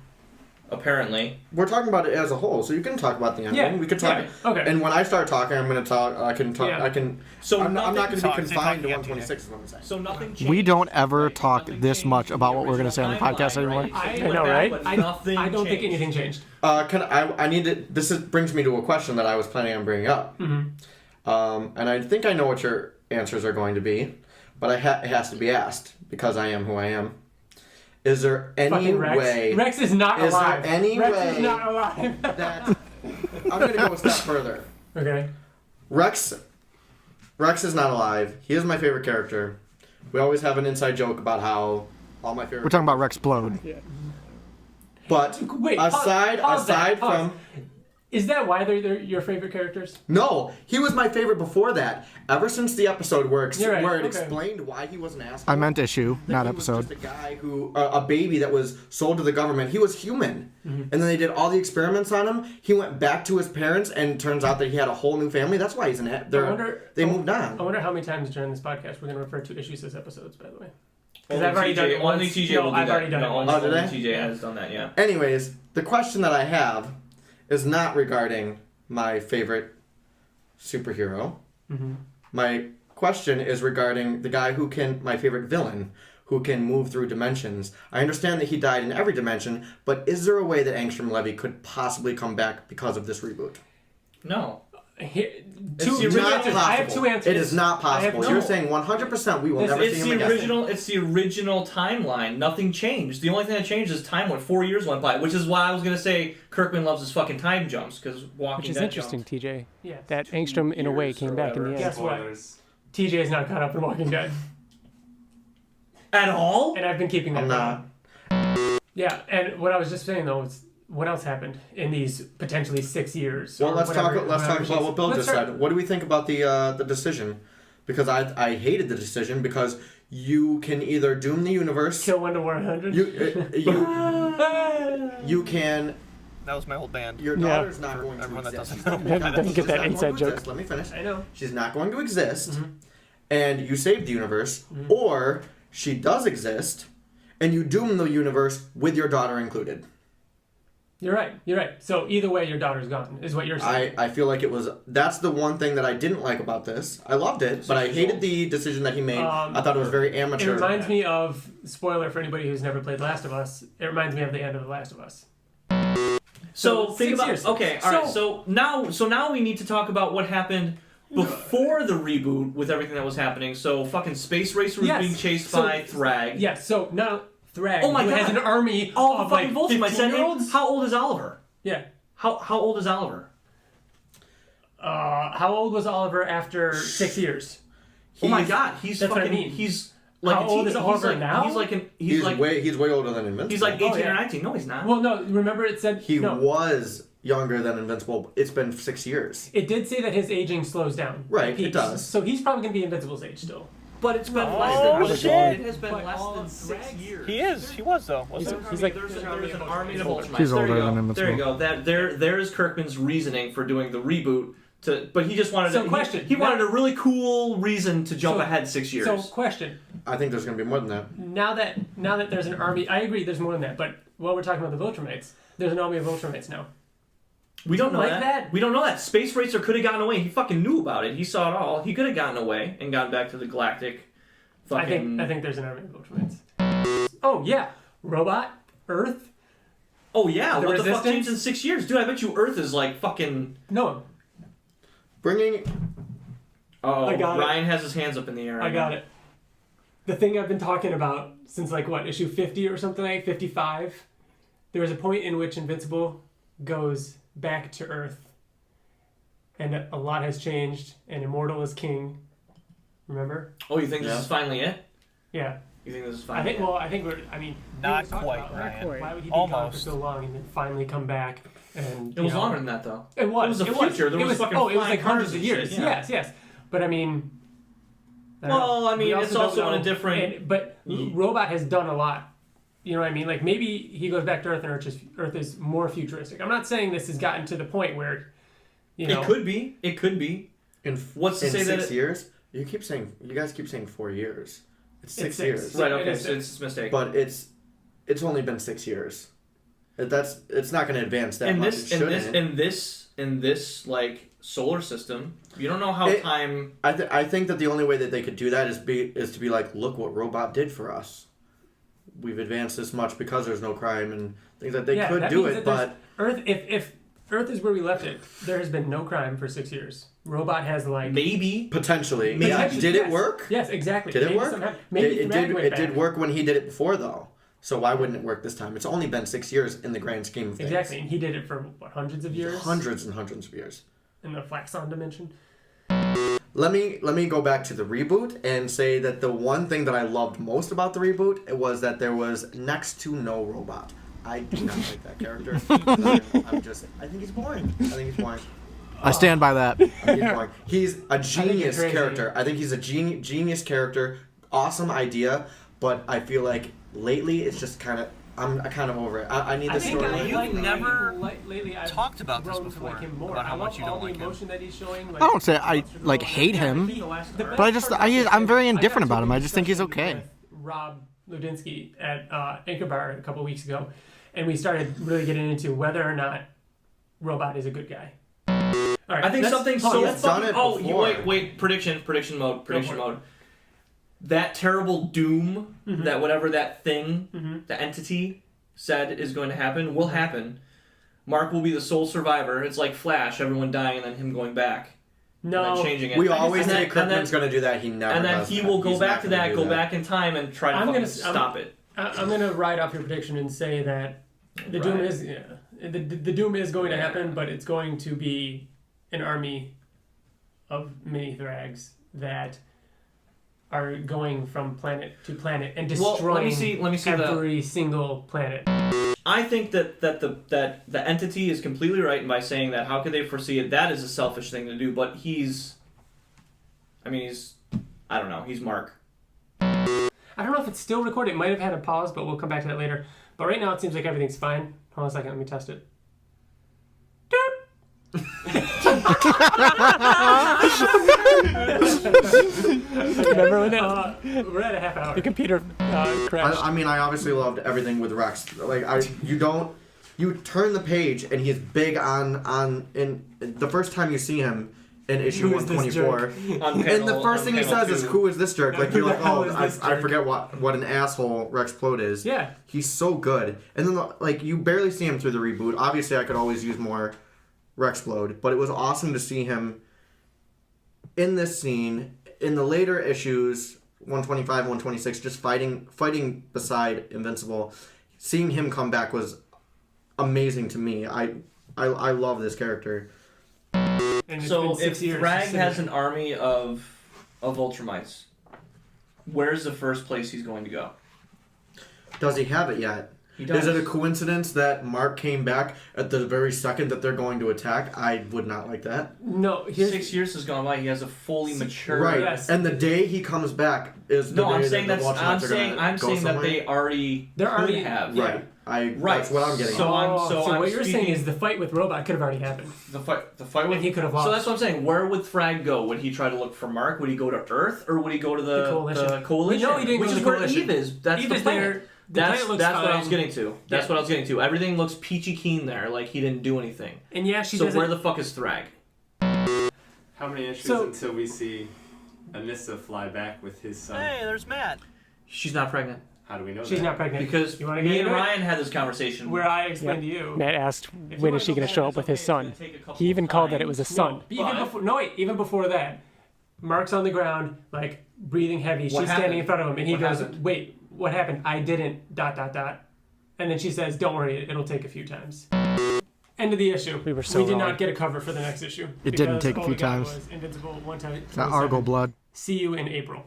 Apparently, We're talking about it as a whole, so you can talk about the ending. Yeah, We can talk. yeah, okay. And when I start talking, I'm going to talk. I can talk. Yeah. I can. So I'm not going to be Sorry, confined to talking 126. Is what I'm saying. so nothing changed. We don't ever right? talk Nothing this changed much in about what we're gonna say on the original podcast timeline, anymore. right? I He know, went back, right? but nothing I don't think changed. anything changed. I need to. Brings me to a question that I was planning on bringing up. Mm-hmm. And I think I know what your answers are going to be, but it has to be asked because I am who I am. Is there any Fucking Rex. way Rex is not Is there alive. any Rex way- is not alive. that I'm going to go a step further? Okay. Rex is not alive. He is my favorite character. We always have an inside joke about how all my favorite. We're talking about Rex Blode. Yeah. But Wait, aside pause that, from. Is that why they're your favorite characters? No, he was my favorite before that. Ever since the episode where it You're right, okay. explained why he was an asshole. I meant issue, not He episode. was just a guy who, a baby that was sold to the government. He was human, and then they did all the experiments on him. He went back to his parents, and turns out that he had a whole new family. That's why he's an. They moved on. I wonder how many times during this podcast we're going to refer to issues as episodes, by the way. Because Only I've already done it TJ, once. only TJ No, will do I've that. already done it No, once. only did I? TJ has done that. Yeah. Anyways, the question that I have is not regarding my favorite superhero. Mm-hmm. My question is regarding the guy my favorite villain, who can move through dimensions. I understand that he died in every dimension, but is there a way that Angstrom Levy could possibly come back because of this reboot? No. It's Two not answers. possible. I have two answers. It is not possible. no. You're saying 100% we will never It's see him the again. original. It's the original timeline. Nothing changed. The only thing that changed is time went. 4 years went by, which is why I was gonna say Kirkman loves his fucking time jumps because Walking Which is Dead interesting, jumped. TJ. Yeah. That Angstrom, in a way, came back in the end. Guess what? TJ is not caught up in Walking Dead. At all? And I've been keeping that I'm from not. him. Yeah, and what I was just saying, though, is what else happened in these potentially 6 years? Well, or let's whatever- talk whatever about she's- what Bill Let's just start- said. What do we think about the decision? Because I hated the decision because you can either doom the universe. Kill 1 to 100. You can. That was my whole band. Your Yeah. daughter's not going to everyone that exist. doesn't know. Doesn't get that She's not inside going to joke. exist. Let me finish. I know. She's not going to exist, Mm-hmm. and you save the universe, or she does exist, and you doom the universe with your daughter included. You're right. You're right. So either way, your daughter's gone, is what you're saying. I feel like that's the one thing that I didn't like about this. I loved it, but I hated the decision that he made. I thought it was very It amateur. reminds me of, spoiler for anybody who's never played Last of Us, it reminds me of the end of The Last of Us. So So, think 6 about. years. Okay, all right. So now we need to talk about what happened before the reboot with everything that was happening. So fucking Space Racer was Yes. being chased So- by Thrag. Yes, so now Thrag, Oh my who has God. an army All the of fucking like bullshit. I said, 15-year-olds. how old is Oliver? Yeah. How old is Oliver? How old was Oliver after 6 years? Oh my God, he's that's what I fucking. mean. He's like How a old is he's Oliver like, now? He's like way older than Invincible. he's like 18 Oh, yeah. or 19. No, he's not. Well, no, remember it said... He no. was younger than Invincible. It's been 6 years. It did say that his aging slows down. Right, peaks. it does. So he's probably going to be Invincible's age still. But it's been Oh, less than shit. It has been But less all than of 6 Thrags- years. He is. He was though. Wasn't he? He's like there's an army of Ultramites. He's older there you than go. Invincible. There you go. There is Kirkman's reasoning for doing the reboot. But he just wanted. So question. He wanted a really cool reason to jump ahead 6 years. So question. I think there's going to be more than that. Now that there's an army, I agree. There's more than that. But while we're talking about the Ultramites, there's an army of Ultramites now. We don't know like that. that? We don't know that. Space Racer could have gotten away. He fucking knew about it. He saw it all. He could have gotten away and gotten back to the galactic. Fucking. I think there's an army of Ultramites. Oh yeah, Robot, Earth. Oh yeah. The What the fuck Resistance? changed in 6 years, dude? I bet you Earth is like fucking. No, Bringing... Oh, I got it. Ryan has his hands up in the air. I got it. The thing I've been talking about since like what, issue 50 or something like 55. There was a point in which Invincible goes back to Earth, and a lot has changed, and Immortal is king. Remember? Oh, you think this is finally it? Yeah. You think this is I finally? think we're. I mean, Not we talked quite, about, Ryan. Why would he be gone for Almost. so long and then finally come back? And It was longer than that though. It was. It was the future. There It was fucking it was flying like hundreds cars of and years. shit, yeah. Yes. But I mean. I don't Well, know. I mean, We it's don't also in a know. different- But Robot has done a lot. You know what I mean? Like maybe he goes back to Earth and Earth is more futuristic. I'm not saying this has gotten to the point where, you know. It could be. It could be. What's to in say that 6 years? You guys keep saying 4 years. It's 6 It's years. six. Right. It Okay. is So it's a mistake. But it's only been 6 years. It's not going to advance that in much. this, It in shouldn't. this like solar system, you don't know how time. I think that the only way that they could do that is to be like, look what Robot did for us. We've advanced this much because there's no crime and things that they could that do means it, that there's- but Earth, if Earth is where we left it, there has been no crime for 6 years. Robot has like Maybe. potentially. Maybe. Yeah. Did it yes. work? Yes, exactly. Did it Maybe work? somehow- Maybe it Thrag did. went It did back. work when he did it before, though. So why wouldn't it work this time? It's only been 6 years in the grand scheme of things. Exactly, and he did it for what, hundreds of years Hundreds and hundreds of years. in the Flaxon dimension. Let me go back to the reboot and say that the one thing that I loved most about the reboot was that there was next to no Robot. I do not like that character. I think he's boring. I stand by that. He's a genius crazy. character. I think he's a genius character. Awesome idea, but I feel like lately it's just I'm kind of over it. I need this storyline. You've never lately I've talked about this grown to before, like him more. about how I much love you don't all the like him. emotion that he's showing. I don't say I like hate him, but I'm very indifferent about him. I just think he's okay. With Rob Ludinsky at Anchor Bar a couple weeks ago, and we started really getting into whether or not Robot is a good guy. All right, I think let's something pause. so He's done it Oh, before. wait! Prediction mode. That terrible doom, Mm-hmm. that whatever that thing, the entity said is going to happen, will happen. Mark will be the sole survivor. It's like Flash, everyone dying and then him going back. And No, then changing it. We always And say then- Kirkman's going to do that. He never and then does he that. will go He's back not to gonna that, do go back in time and try to fucking stop it. I'm gonna ride off your prediction and say that the doom Right. is the doom is going to happen, but it's going to be an army of mini Thrags that are going from planet to planet and Well, destroying let me see every single planet. I think that the entity is completely right by saying that. How could they foresee it? That is a selfish thing to do. But I don't know. He's Mark. I don't know if it's still recorded. It might have had a pause, but we'll come back to that later. But right now it seems like everything's fine. Hold on a second. Let me test it. Remember when that We're at a half hour. the computer crashed? I mean, I obviously loved everything with Rex. Like, you turn the page and he's big on in the first time you see him in issue Who is this 124. On And the panel- first on thing he panel says is, two. "Who is this jerk?" Like, Who you're the like, hell "Oh, is this I jerk?" forget what an asshole Rex Plode is." Yeah. He's so good. And then like you barely see him through the reboot. Obviously, I could always use more Rex Plode, but it was awesome to see him in this scene in the later issues 125, 126, just fighting beside Invincible. Seeing him come back was amazing to me. I love this character. And it's So been if 6 years Thrag since- has an army of Ultramites, where's the first place he's going to go? Does he have it yet? Is it a coincidence that Mark came back at the very second that they're going to attack? I would not like that. No, 6 years has gone by. He has a fully mature. Right, Yes. and the day he comes back is the day I'm saying that the that's. Watchers I'm are saying. gonna I'm go saying that somewhere. they already. They're could already have. Right. That's what I'm getting. So at. I'm. So I'm what you're saying speaking- is the fight with Robot could have already happened. The fight with And he could have lost. So that's what I'm saying. Where would Thrag go? Would he try to look for Mark? Would he go to Earth, or would he go to the Coalition? No, he didn't Which go to is the where Coalition. Eve is. That's Eve the is plan. there. The That's planet looks what I was fine. getting to. That's what I was getting to. Everything looks peachy keen there. Like he didn't do anything. And yeah, she So doesn't. where the fuck is Thrag? How many issues So- until we see Anissa fly back with his son? Hey, there's Matt. She's not pregnant. How do we know She's that? not pregnant. Because you want to me get and into it? Ryan had this conversation. Where I explained to you. Matt asked, If when you is she wanna going go to show back, up with okay, his it's son? gonna take a couple He even called that it was a No, son. even before that, Mark's on the ground, like breathing heavy. She's standing happened? in front of him, and he What goes, happened? "Wait, what happened? I didn't. ... And then she says, "Don't worry, it'll take a few times." End of the issue. We were so We did wrong. not get a cover for the next issue. It didn't because take a all few we got times. was Invincible 1 time. It's not Argo blood. See you in April.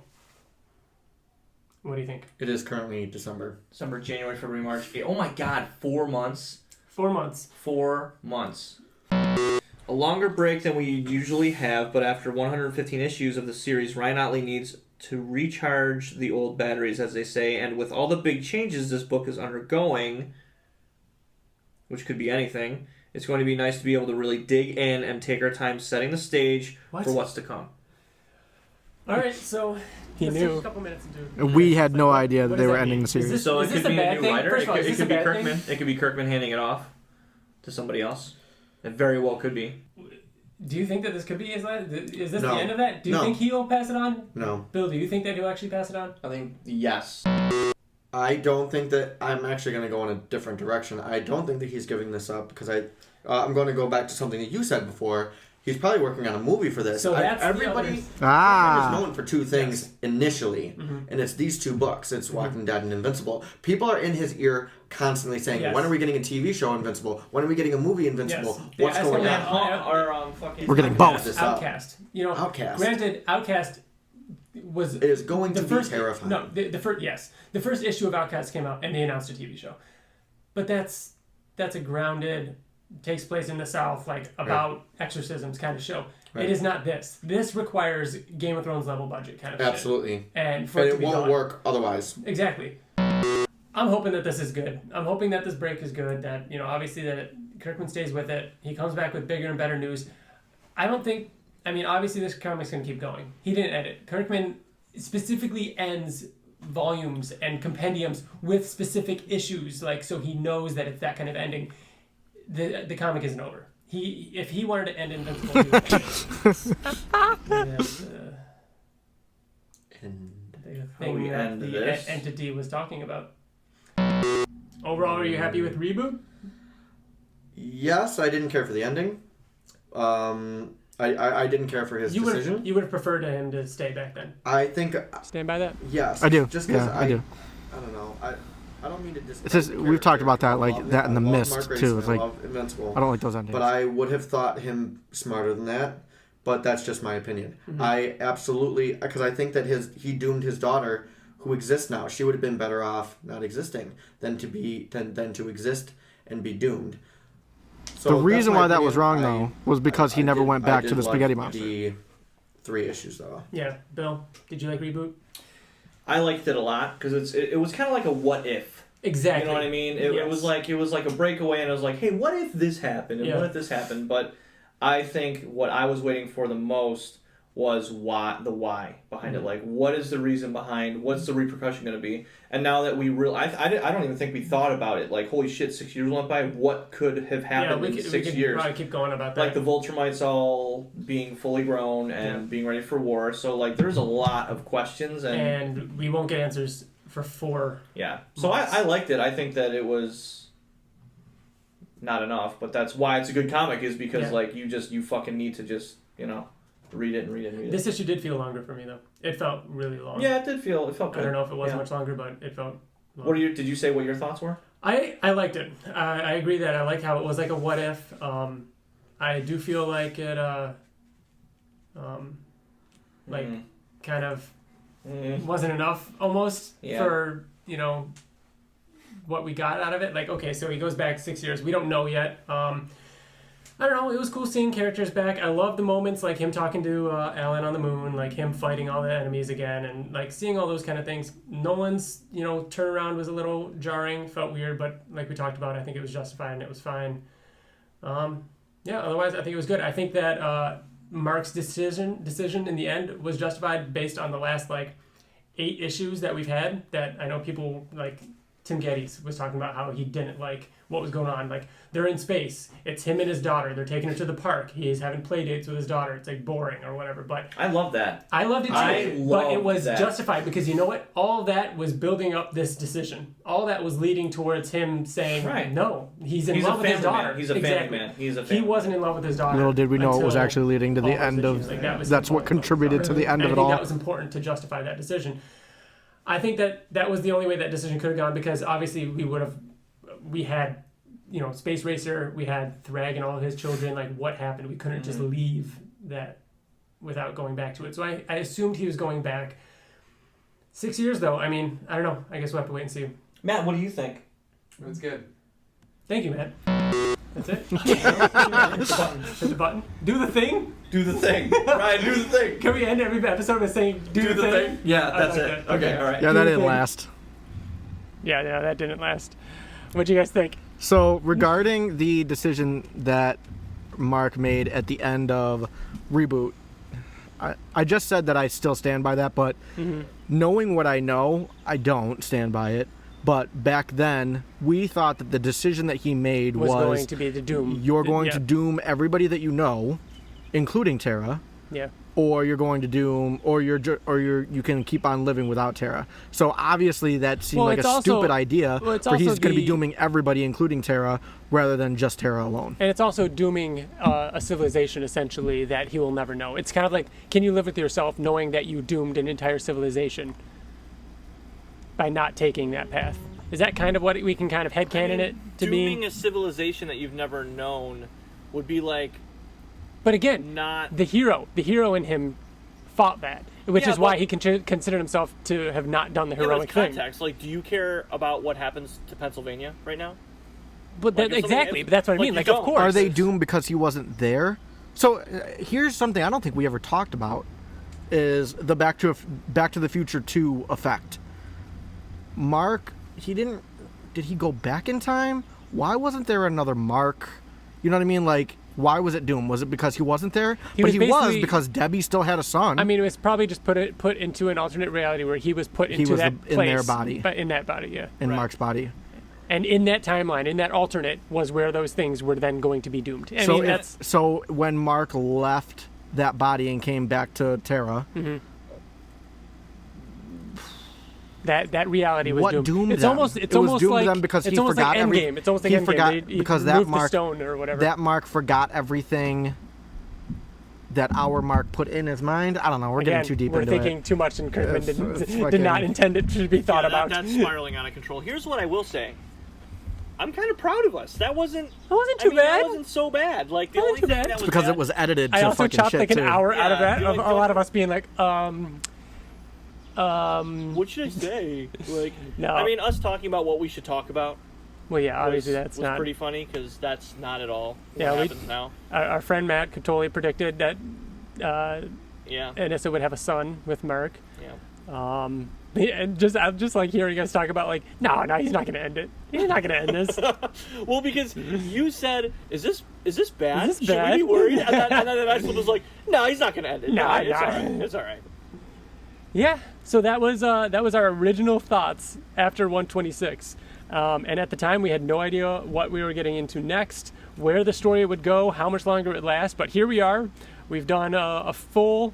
What do you think? It is currently December. December, January, February, March. Oh my God! 4 months. 4 months. 4 months. A longer break than we usually have, but after 115 issues of the series, Ryan Ottley needs to recharge the old batteries, as they say, and with all the big changes this book is undergoing, which could be anything, it's going to be nice to be able to really dig in and take our time setting the stage for what's to come. All right, so He let's knew. take a couple minutes into. We had no idea that what they does were that ending mean? the series. Is this- So is it this could a be a bad new thing? writer. First of all, is It this could a be bad Kirkman. thing? It could be Kirkman handing it off to somebody else. It very well could be. Do you think that this could be his last? Is this No. the end of that? Do you No. think he'll pass it on? No. Bill, do you think that he'll actually pass it on? I think yes. I don't think that I'm actually going to go in a different direction. I don't think that he's giving this up because I'm going to go back to something that you said before. He's probably working on a movie for this. So that's the everybody other- Kirkman is known for two things initially, Mm-hmm. and it's these two books. It's Walking Dead and Invincible. People are in his ear constantly saying, Yes. "When are we getting a TV show Invincible? When are we getting a movie Invincible? Yes. What's They're going asking on?" that- We're getting both. This up. Outcast. You know, Outcast. Granted, Outcast was It is going the to first. be terrifying. No, the first. Yes, the first issue of Outcast came out, and they announced a TV show. But that's a grounded, takes place in the South, like about exorcisms kind of show. Right. It is not this. This requires Game of Thrones level budget kind of shit. Absolutely. And for And it to it be won't done. work otherwise. Exactly. I'm hoping that this is good. I'm hoping that this break is good. That, you know, obviously that Kirkman stays with it. He comes back with bigger and better news. I don't think. I mean, obviously this comic's gonna keep going. He didn't end it. Kirkman specifically ends volumes and compendiums with specific issues, like so he knows that it's that kind of ending. The comic isn't over. If he wanted to end Invincible, he would. The thing we that end the this? entity was talking about. Overall, are you happy with Reboot? Yes, I didn't care for the ending. I didn't care for his decision. You would have preferred him to stay back then. I think Stand by that? yes. I do. Just because Yeah, I do. I don't know. I don't mean to It's just- we've talked about that, like, that in The Mist, too. It's like- Invincible. I don't like those endings. But I would have thought him smarter than that. But that's just my opinion. Mm-hmm. I absolutely, because I think that he doomed his daughter, who exists now. She would have been better off not existing than to exist and be doomed. So The that's reason my why that was opinion. wrong, though, was because he never went back to the spaghetti monster. The 3 issues, though. Yeah, Bill, did you like Reboot? I liked it a lot because it was kind of like a what if. Exactly. You know what I mean? It Yes. was like a breakaway, and I was like, hey, what if this happened? And Yeah. what if this happened? But I think what I was waiting for the most was the why behind it. Like, what is the reason behind? What's the repercussion going to be? And now that we I don't even think we thought about it. Like, holy shit, 6 years went by. What could have happened in 6 years? Probably keep going about that. Like the Vultramites all being fully grown and being ready for war. So like, there's a lot of questions and we won't get answers for 4. yeah. So I liked it. I think that it was not enough, but that's why it's a good comic, is because like you fucking need to just, you know, read it and read it and read it. This issue did feel longer for me though. It felt really long. Yeah, it felt good. I don't know if it was Yeah. much longer, but it felt long. Did you say what your thoughts were? I liked it. I agree that I like how it was like a what if. I do feel like it kind of wasn't enough almost Yeah. for, you know, what we got out of it. Like, okay, so he goes back 6 years. We don't know yet. I don't know. It was cool seeing characters back. I love the moments like him talking to Alan on the moon, like him fighting all the enemies again, and like seeing all those kind of things. Nolan's, turnaround was a little jarring, felt weird, but like we talked about, I think it was justified and it was fine. Otherwise I think it was good. I think that Mark's decision in the end was justified based on the last 8 issues that we've had. That I know people like Tim Geddes was talking about how he didn't like what was going on. Like, they're in space. It's him and his daughter. They're taking her to the park. He's having play dates with his daughter. It's boring or whatever. But I love that. I loved it too. But it was justified because you know what? All that was building up this decision. All that was leading towards him saying, no, he's in love with his daughter. Man. He's a family man. He wasn't in love with his daughter. Little did we know it was actually leading to the end of... that's what contributed to the end of it all. I think that was important to justify that decision. I think that was the only way that decision could have gone, because obviously we had, Space Racer, we had Thrag and all of his children. Like, what happened? We couldn't just leave that without going back to it. So I assumed he was going back. 6 years, though. I mean, I don't know. I guess we'll have to wait and see. Matt, what do you think? That's good. Thank you, Matt. That's it. Hit the button. Do the thing. Do the thing. Ryan, do the thing. Can we end every episode by saying do the thing? Yeah, that's it. Okay, all right. Yeah, that didn't last. Yeah, that didn't last. What'd you guys think? So, regarding the decision that Mark made at the end of Reboot, I just said that I still stand by that, but knowing what I know, I don't stand by it. But back then, we thought that the decision that he made was going to be to doom. You're going to doom everybody that you know, including Tara. Yeah. Or you're going to doom, or you can keep on living without Tara. So obviously that seemed like a stupid idea. For he's going to be dooming everybody, including Tara, rather than just Tara alone. And it's also dooming a civilization essentially that he will never know. It's kind of like, can you live with yourself knowing that you doomed an entire civilization by not taking that path? Is that kind of what we can kind of headcanon it to be? Dooming a civilization that you've never known would be like... But again, the hero in him fought that, which is why he considered himself to have not done the heroic thing. Context, like, do you care about what happens to Pennsylvania right now? But exactly, but that's what I mean. Like, of course. Are they doomed because he wasn't there? So here's something I don't think we ever talked about: is the Back to the Future 2 effect. Mark, did he go back in time? Why wasn't there another Mark? You know what I mean? Like, why was it doomed? Was it because he wasn't there? He was because Debbie still had a son. I mean, it was probably just put into an alternate reality where he was put into that place. In their body. But in that body, yeah. In Mark's body. And in that timeline, in that alternate, was where those things were then going to be doomed. So when Mark left that body and came back to Tara... Mm-hmm. That reality was doomed. Doomed it's them? almost it was doomed like them because it's he almost forgot like Endgame. It's almost like Endgame. Forgot because that Mark, the stone or whatever. That Mark forgot everything that our Mark put in his mind. I don't know. We're getting too deep into it. We're thinking too much, and Kirkman did not intend it to be thought about. That's spiraling out of control. Here's what I will say. I'm kind of proud of us. That wasn't too bad. That wasn't so bad. Like, the only thing that was because bad, it was edited. I to also fucking chopped shit like an too. hour out of that. Of a lot of us being like, what should I say? Like, no. I mean, us talking about what we should talk about. Well, yeah, obviously was pretty funny because that's not at all what happens now. Our friend Matt could totally predicted that. Anissa would have a son with Mark. Yeah. And I'm just like hearing you guys talk about like, no, he's not going to end it. He's not going to end this. Well, because you said, is this bad? Is this bad? Should we be worried? And then the next one was like, no, he's not going to end it. No, it's all right. It's all right. Yeah. So that was our original thoughts after 126. And at the time, we had no idea what we were getting into next, where the story would go, how much longer it would last. But here we are. We've done a full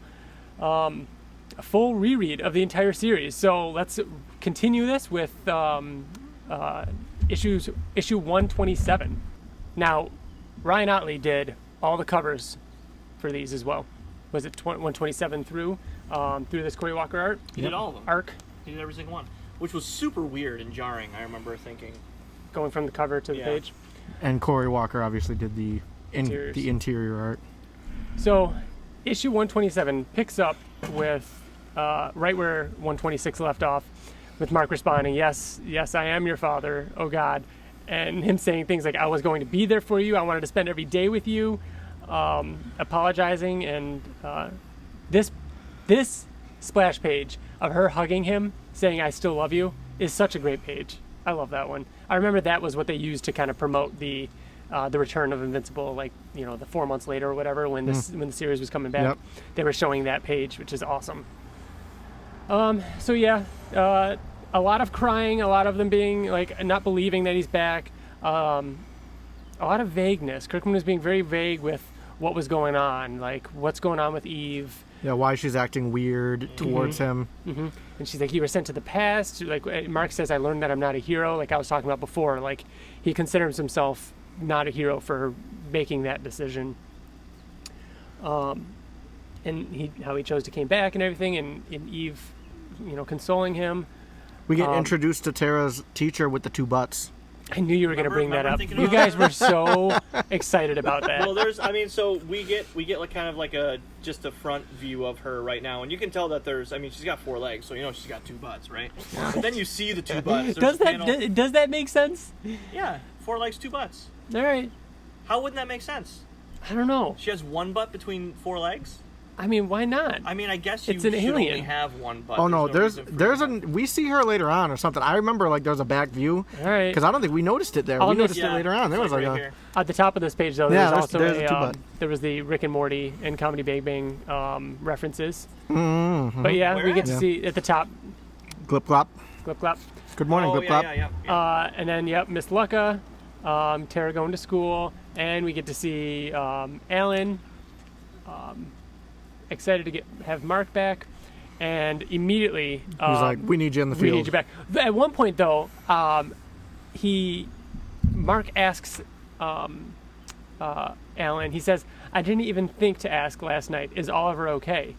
reread of the entire series. So let's continue this with issue 127. Now, Ryan Ottley did all the covers for these as well. Was it 127 through this Cory Walker art? He did all of them. Arc. He did every single one, which was super weird and jarring. I remember thinking, going from the cover to the page. And Cory Walker obviously did the interior art. So, issue 127 picks up with right where 126 left off, with Mark responding, yes, I am your father, oh God. And him saying things like, I was going to be there for you. I wanted to spend every day with you, apologizing. And this splash page of her hugging him, saying, I still love you, is such a great page. I love that one. I remember that was what they used to kind of promote the return of Invincible, like, the 4 months later or whatever, when the series was coming back. Yep. They were showing that page, which is awesome. So yeah, a lot of crying, a lot of them being like not believing that he's back. A lot of vagueness. Kirkman was being very vague with what was going on, like what's going on with Eve. Yeah, why she's acting weird towards him. Mm-hmm. And she's like, you were sent to the past. Like Mark says, I learned that I'm not a hero. Like I was talking about before, like he considers himself not a hero for making that decision. And how he chose to came back and everything, and Eve, consoling him. We get introduced to Tara's teacher with the 2 butts. I knew you were going to bring that up. You guys were so excited about that. Well, so we get like kind of like just a front view of her right now, and you can tell that she's got 4 legs, so she's got 2 butts, right? But then you see the 2 butts. Does that make sense? Yeah, 4 legs, 2 butts. All right. How wouldn't that make sense? I don't know. She has 1 butt between 4 legs. I mean, why not? I mean, I guess it's you an should alien. only have 1 butt. Oh no, we see her later on or something. I remember like there's a back view. All right. Because I don't think we noticed it there. We noticed it later on. There was like right at the top of this page though. There's also there was the Rick and Morty and Comedy Bang Bang references. Mm-hmm. But yeah, we get to see at the top. Glip glop. Glip glop. Good morning, Glip glop. Yeah. And then Miss Lucca, Tara going to school, and we get to see Alan. Excited to have Mark back, and immediately he's like, "We need you in the field. We need you back." At one point, though, Mark asks Alan. He says, "I didn't even think to ask last night. Is Oliver okay?"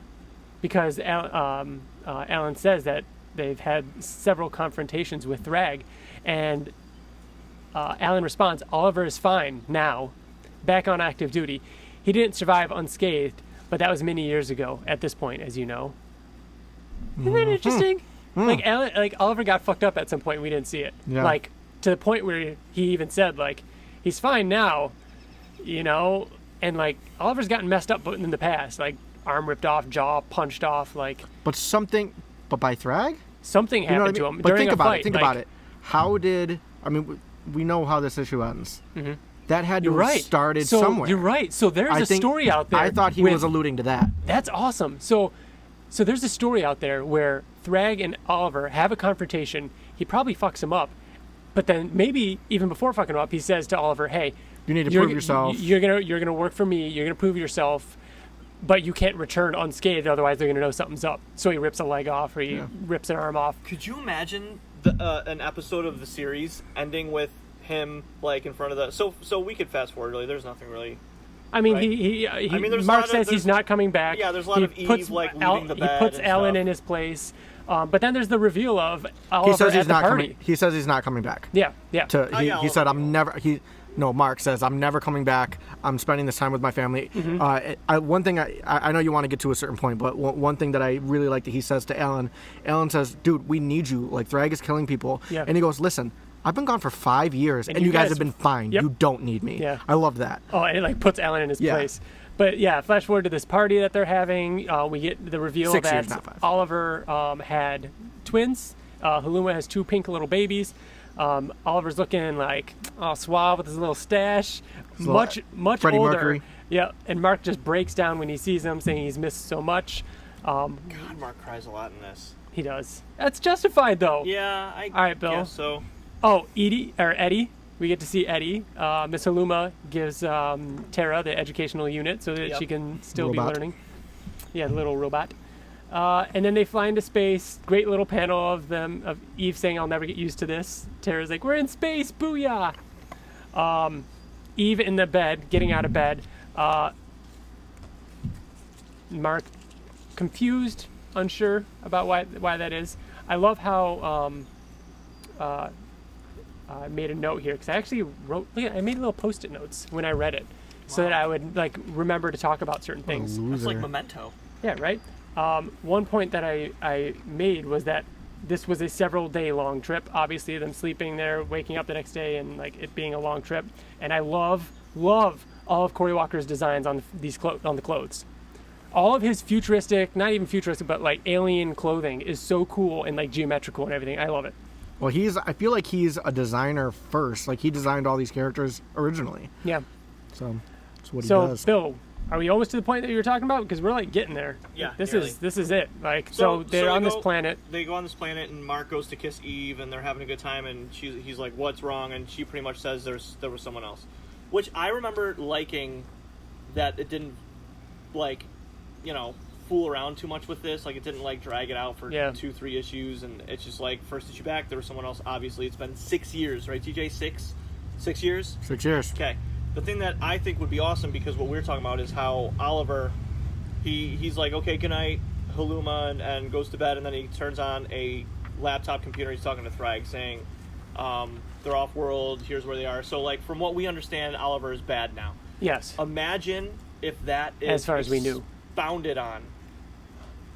Because Alan says that they've had several confrontations with Thrag, and Alan responds, "Oliver is fine now, back on active duty. He didn't survive unscathed." But that was many years ago at this point, as you know. Isn't that interesting? Like Oliver got fucked up at some point and we didn't see it. Yeah. Like to the point where he even said like, he's fine now, and like Oliver's gotten messed up in the past, like arm ripped off, jaw punched off, like. But by Thrag? Something happened to him But during think a about fight. it. Think about it. We know how this issue ends. Mm-hmm. That had to have started somewhere. You're right. So there's a story out there. I thought he was alluding to that. That's awesome. So there's a story out there where Thrag and Oliver have a confrontation. He probably fucks him up, but then maybe even before fucking him up, he says to Oliver, "Hey, you need to prove yourself. You're gonna work for me. You're gonna prove yourself, but you can't return unscathed. Otherwise, they're gonna know something's up." So he rips a leg off, or he rips an arm off. Could you imagine an episode of the series ending with him like in front of the so we could fast forward really. There's nothing really. I mean, right? Mark says he's not coming back. Yeah, there's a lot of Eve like leaving the bed. He puts Alan in his place, but then there's the reveal of Oliver he says he's at the not party. coming. He says he's not coming back. Yeah. He said I'm never. Mark says I'm never coming back. I'm spending this time with my family. Mm-hmm. One thing I know you want to get to a certain point, but one thing that I really like that he says to Alan says, "Dude, we need you. Like Thrag is killing people." Yeah. And he goes, "Listen. I've been gone for 5 years, and you guys have been fine. Yep. You don't need me." Yeah. I love that. Oh, and it like puts Alan in his place. But yeah, flash forward to this party that they're having. We get the reveal 6 that years, not 5. Oliver had twins. Haluma has 2 pink little babies. Oliver's looking like all suave with his little stash, much Freddie older. Mercury. Yeah, and Mark just breaks down when he sees him, saying he's missed so much. God, Mark cries a lot in this. He does. That's justified, though. Yeah, all right, Bill. Guess so. Oh, Eddie. We get to see Eddie. Miss Haluma gives Tara the educational unit so that she can still be learning. Yeah, the little robot. And then they fly into space. Great little panel of Eve saying, "I'll never get used to this." Tara's like, "We're in space, booyah!" Eve in the bed, getting out of bed. Mark confused, unsure about why that is. I love how I made a note here because I actually I made little post-it notes when I read it, so that I would like remember to talk about certain things. It's like Memento. Yeah, right. One point that I made was that this was a several-day long trip. Obviously, them sleeping there, waking up the next day, and like it being a long trip. And I love all of Cory Walker's designs on on the clothes. All of his futuristic, not even futuristic, but like alien clothing is so cool and like geometrical and everything. I love it. Well, I feel like he's a designer first. Like he designed all these characters originally. Yeah. So that's what he does. So, Bill, are we almost to the point that you were talking about? Because we're like getting there. Yeah. This nearly. is it. Like so they're on this planet. They go on this planet, and Mark goes to kiss Eve, and they're having a good time, and he's like, "What's wrong?" And she pretty much says there was someone else, which I remember liking. That it didn't like, fool around too much with this. Like it didn't like drag it out for 2-3 issues, and it's just like first issue back there was someone else. Obviously, it's been 6 years, right? TJ, 6 years. 6 years. Okay. The thing that I think would be awesome, because what we're talking about is how Oliver, he's like, okay, good night, Haluma, and goes to bed, and then he turns on a laptop computer. He's talking to Thrag, saying they're off world. Here's where they are. So like from what we understand, Oliver is bad now. Yes. Imagine if that is as far as we knew, expounded on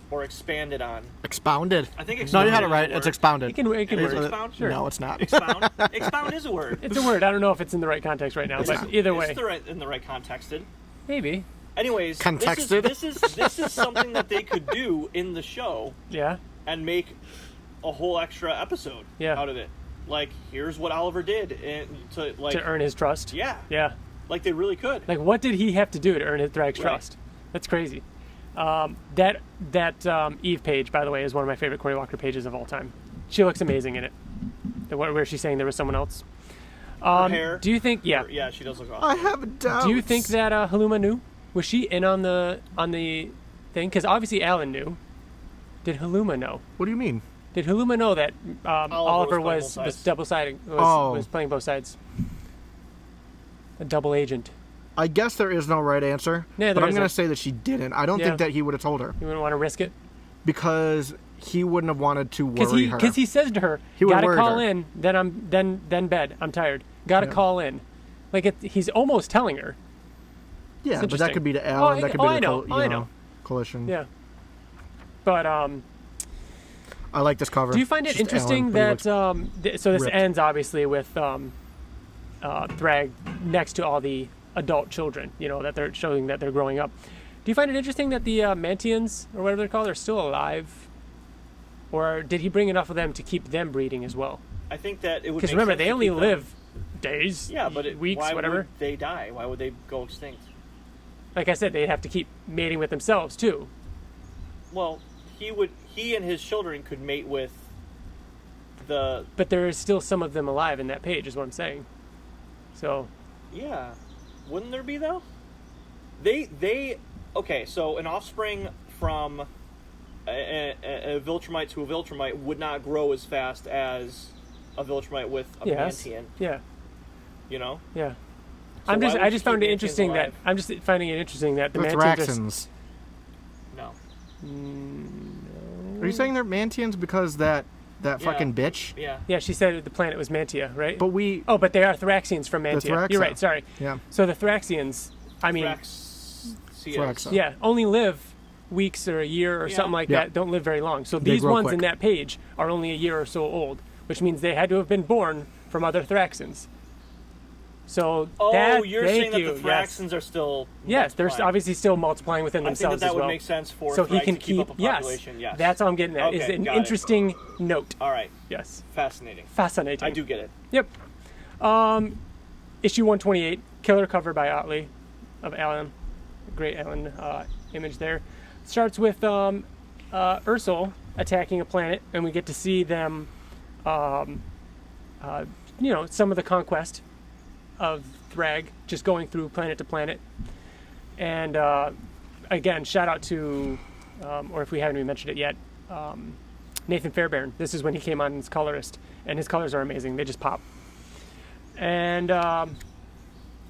or expanded on. Expounded. I think no, you expounded had it is right. a word. It's expounded. It can Is it work. expound? Sure. No, it's not. Expound. Expound is a word. It's a word. I don't know if it's in the right context right now, but either way, It's in the right contexted. maybe. Anyways, Contexted. This is something that they could do in the show. Yeah. And make a whole extra episode out of it. Like, here's what Oliver did to earn his trust. Yeah. Yeah. Like they really could. Like, what did he have to do to earn his Thrag's trust? That's crazy. That Eve page, by the way, is one of my favorite Cory Walker pages of all time. She looks amazing in it. Where she's saying there was someone else. Her hair. Do you think? Yeah. Yeah, she does look awesome. I have doubts. Do you think that Haluma knew? Was she in on the thing? Because obviously Alan knew. Did Haluma know? What do you mean? Did Haluma know that Oliver was double-sided? Was playing both sides. A double agent. I guess there is no right answer, Yeah, but I'm going to isn't. say that she didn't. I don't think that he would have told her You wouldn't want to risk it? because he wouldn't have wanted to worry her. Because he says to her, He would "Gotta worry call her. in, then bed. I'm tired. Gotta call in." Like he's almost telling her. Yeah, but that interesting. could be to Alan. That could be I to know. I know. Coalition. Yeah. But I like this cover. do you find it It's just interesting Alan, that but he looks so this ripped. ends obviously with Thrag next to all the adult children, that they're showing that they're growing up. Do you find it interesting that the Mantians, or whatever they're called, are still alive? Or did he bring enough of them to keep them breeding as well? I think that it would. Because make remember, sense they to only keep them. live days, Yeah, but weeks, why whatever. would they die? Why would they go extinct? Like I said, they'd have to keep mating with themselves too. Well, he and his children could mate with the. But there is still some of them alive in that page, is what I'm saying. So. Yeah, wouldn't there be though? They okay. So an offspring from a Viltrumite to a Viltrumite would not grow as fast as a Viltrumite with a Mantian. Yeah. Yeah. So why would I you just found keep it Mantians interesting alive? I'm just finding it interesting that the They're Mantians Thraxans. No. Are you saying they're Mantians because that fucking bitch? Yeah. Yeah, she said the planet was Mantia, right? But we. Oh, but they are Thraxians from Mantia. Thraxa. You're right. Sorry. Yeah. So the Thraxians, I mean, Thraxa. yeah, only live weeks or a year or something like that. Don't live very long. So They these grow ones quick. in that page are only a year or so old, which means they had to have been born from other Thraxans. So you're saying that the yes. Thraxans are still Yes, they're multiplying. obviously still multiplying within I think themselves that as would well. make sense for so he Thrag can to keep up a population. Yes. That's all I'm getting at. Is Okay, an got it. interesting note. All right. Yes. Fascinating. Fascinating. I do get it. Yep. Issue 128, killer cover by Ottley of Alan. Great Alan image there. Starts with Ursel attacking a planet, and we get to see them, some of the conquest of Thrag, just going through planet to planet. And again, shout out to, or if we haven't even mentioned it yet, Nathan Fairbairn. This is when he came on as colorist, and his colors are amazing. They just pop. And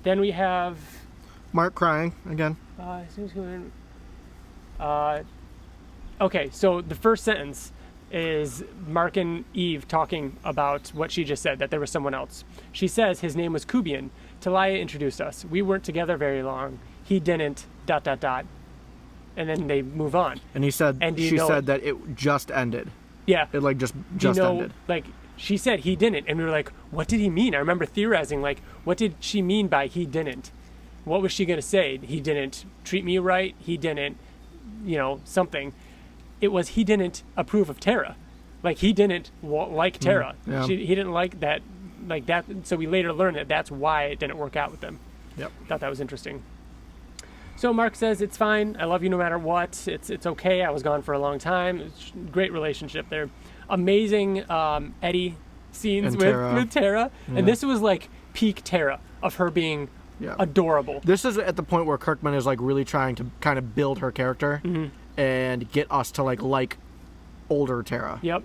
then we have Mark crying again. Okay, so the first sentence is Mark and Eve talking about what she just said, that there was someone else. She says his name was Kubian. Talia introduced us. We weren't together very long. He didn't, ... And then they move on. And he said, And do you she know said that it just ended. Yeah. It like just ended. Like she said he didn't, and we were like, what did he mean? I remember theorizing, like, what did she mean by he didn't? What was she gonna say? He didn't treat me right. He didn't, something. It was he didn't approve of Tara. Like he didn't like Tara. Yeah. He didn't like that. So we later learned that that's why it didn't work out with them. Yep. Thought that was interesting. So Mark says, it's fine. I love you no matter what. It's okay. I was gone for a long time. It's great relationship there. Amazing Eddie scenes with Tara. Yeah. And this was like peak Tara of her being adorable. This is at the point where Kirkman is like really trying to kind of build her character and get us to like older Tara. Yep.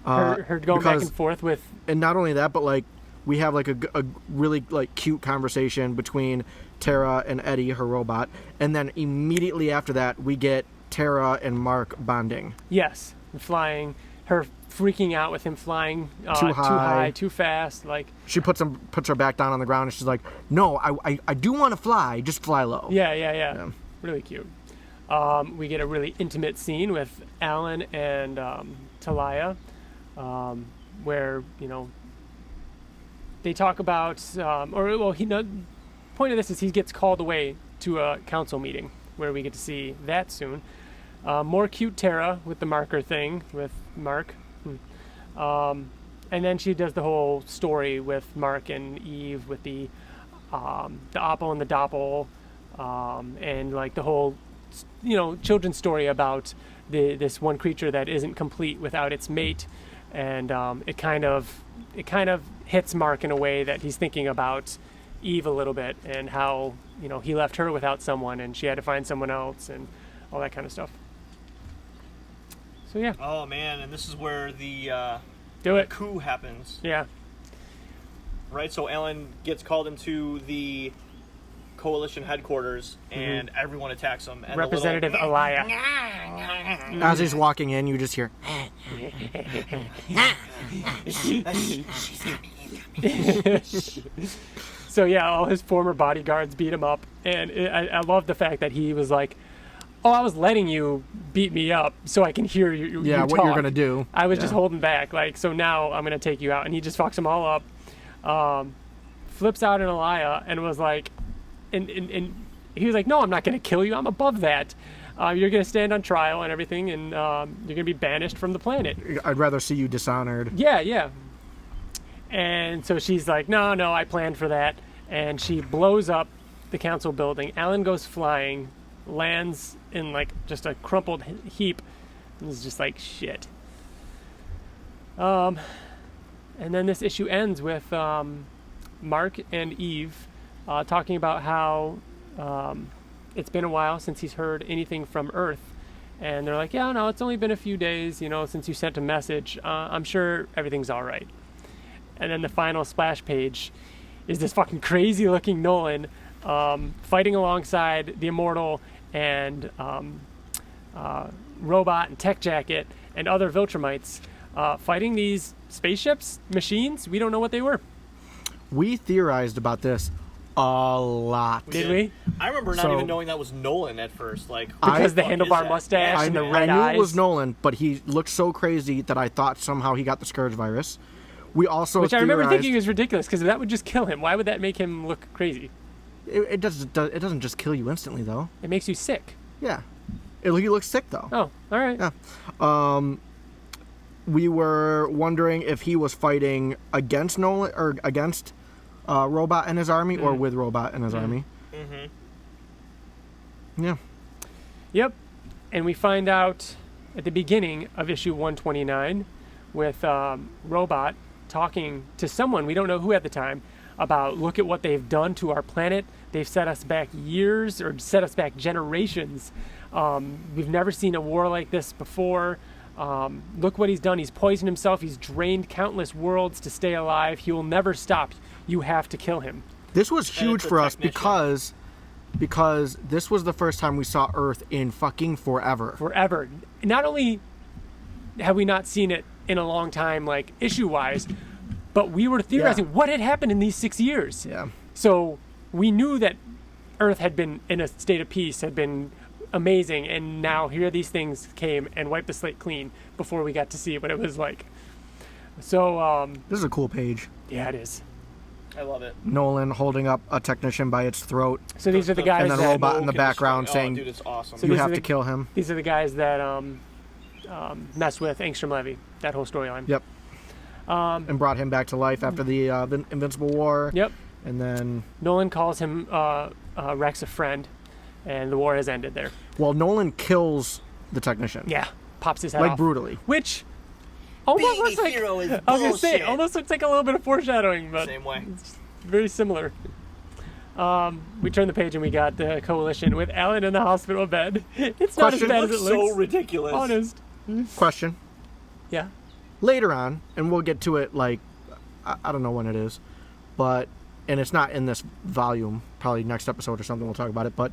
Her going back and forth with... And not only that, but like we have like a really like cute conversation between Tara and Eddie, her robot, and then immediately after that we get Tara and Mark bonding. Yes, flying, her freaking out with him flying too high, too fast. Like she puts her back down on the ground and she's like, "No, I do want to fly, just fly low." Yeah. Really cute. We get a really intimate scene with Alan and Talia, where they talk about, point of this is he gets called away to a council meeting where we get to see that soon. More cute Tara with the marker thing with Mark. And then she does the whole story with Mark and Eve with the Oppo and the Doppel, and like the whole, children's story about this one creature that isn't complete without its mate. And it kind of hits Mark in a way that he's thinking about Eve a little bit and how he left her without someone and she had to find someone else and all that kind of stuff. So yeah. Oh man, and this is where the coup happens. Yeah. Right, so Alan gets called into the coalition headquarters and everyone attacks him. And Representative Elia. As he's walking in, you just hear. So yeah, all his former bodyguards beat him up, and I love the fact that he was like, "Oh, I was letting you beat me up so I can hear you." Yeah, what talk. you're gonna do? I was just holding back, like, so now I'm gonna take you out, and he just fucks them all up. Flips out in Elia and was like, and he was like, "No, I'm not gonna kill you. I'm above that. You're gonna stand on trial and everything, and you're gonna be banished from the planet." I'd rather see you dishonored. Yeah. And so she's like, no, I planned for that. And she blows up the council building. Alan goes flying, lands in like just a crumpled heap. And is just like, shit. And then this issue ends with Mark and Eve talking about how it's been a while since he's heard anything from Earth. And they're like, yeah, no, it's only been a few days, since you sent a message. I'm sure everything's all right. And then the final splash page is this fucking crazy looking Nolan fighting alongside the Immortal and Robot and Tech Jacket and other Viltrumites fighting these spaceships, machines. We don't know what they were. We theorized about this a lot. Did we? I remember not even knowing that was Nolan at first. Because the handlebar mustache and the red eyes. I knew it was Nolan, but he looked so crazy that I thought somehow he got the Scourge virus. We also Which I remember thinking was ridiculous because that would just kill him. Why would that make him look crazy? It doesn't just kill you instantly though. It makes you sick. Yeah, he looks sick though. Oh, all right. Yeah. We were wondering if he was fighting against Nolan or against Robot and his army, or with Robot and his army. Yeah. Yep. And we find out at the beginning of issue 129 with Robot talking to someone, we don't know who at the time, about look at what they've done to our planet. They've set us back years or set us back generations. We've never seen a war like this before. Look what he's done. He's poisoned himself. He's drained countless worlds to stay alive. He will never stop. You have to kill him. This was huge for us because this was the first time we saw Earth in fucking forever. Forever. Not only have we not seen it in a long time, like issue-wise, but we were theorizing what had happened in these 6 years. Yeah. So we knew that Earth had been in a state of peace, had been amazing, and now here these things came and wiped the slate clean before we got to see what it was like. So This is a cool page. yeah, it is. I love it. Nolan holding up a technician by its throat, So these are the guys and then that robot in the Smoke background destroy- saying, dude, it's awesome. So "You these are have the- to kill him." these are the guys that mess with Angstrom Levy, that whole storyline. Yep. And brought him back to life after the Invincible War. Yep. And then, Nolan calls him Rex a friend, and the war has ended there. well, Nolan kills the technician. Yeah, pops his head Like off. brutally. Which almost looks like, hero is I was gonna say, bullshit. almost looks like a little bit of foreshadowing, but Same way. very similar. We turn the page and we got the Coalition with Alan in the hospital bed. It's not as Question? bad It as it looks so looks. ridiculous. Honest. Question. Yeah. Later on, and we'll get to it like, I don't know when it is, but, and it's not in this volume, probably next episode or something we'll talk about it, but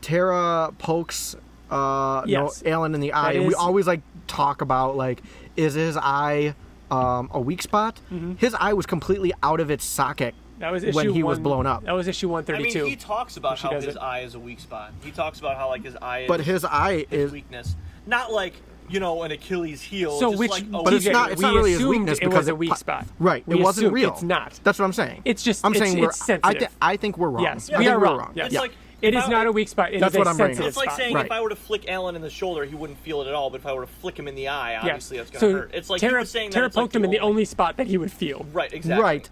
Tara pokes Yes. Alan in the eye, That and we is- always like talk about like, is his eye a weak spot? Mm-hmm. His eye was completely out of its socket That was issue when he was one- blown up. That was issue I 132. mean, he talks about She how does his it. eye is a weak spot. He talks about how like his eye But is his eye his is, weakness. Not like, you know, an Achilles heel. So just which, like, But it's TJ, not- it's we not really his assumed weakness it because was a it weak po- spot. right, We it wasn't assumed real. It's not. That's what I'm saying. It's just, I'm it's, saying it's sensitive. I think we're wrong. Yes, I we think are we're wrong. Yes. It's like It if is I- not a weak spot. It That's is what a I'm bringing sensitive It's like spot. saying Right. if I were to flick Alan in the shoulder, he wouldn't feel it at all. But if I were to flick him in the eye, obviously that's going to so hurt. It's like he Tara, was saying that Tara it's like poked him in the only spot that he would feel. Right, exactly. Right.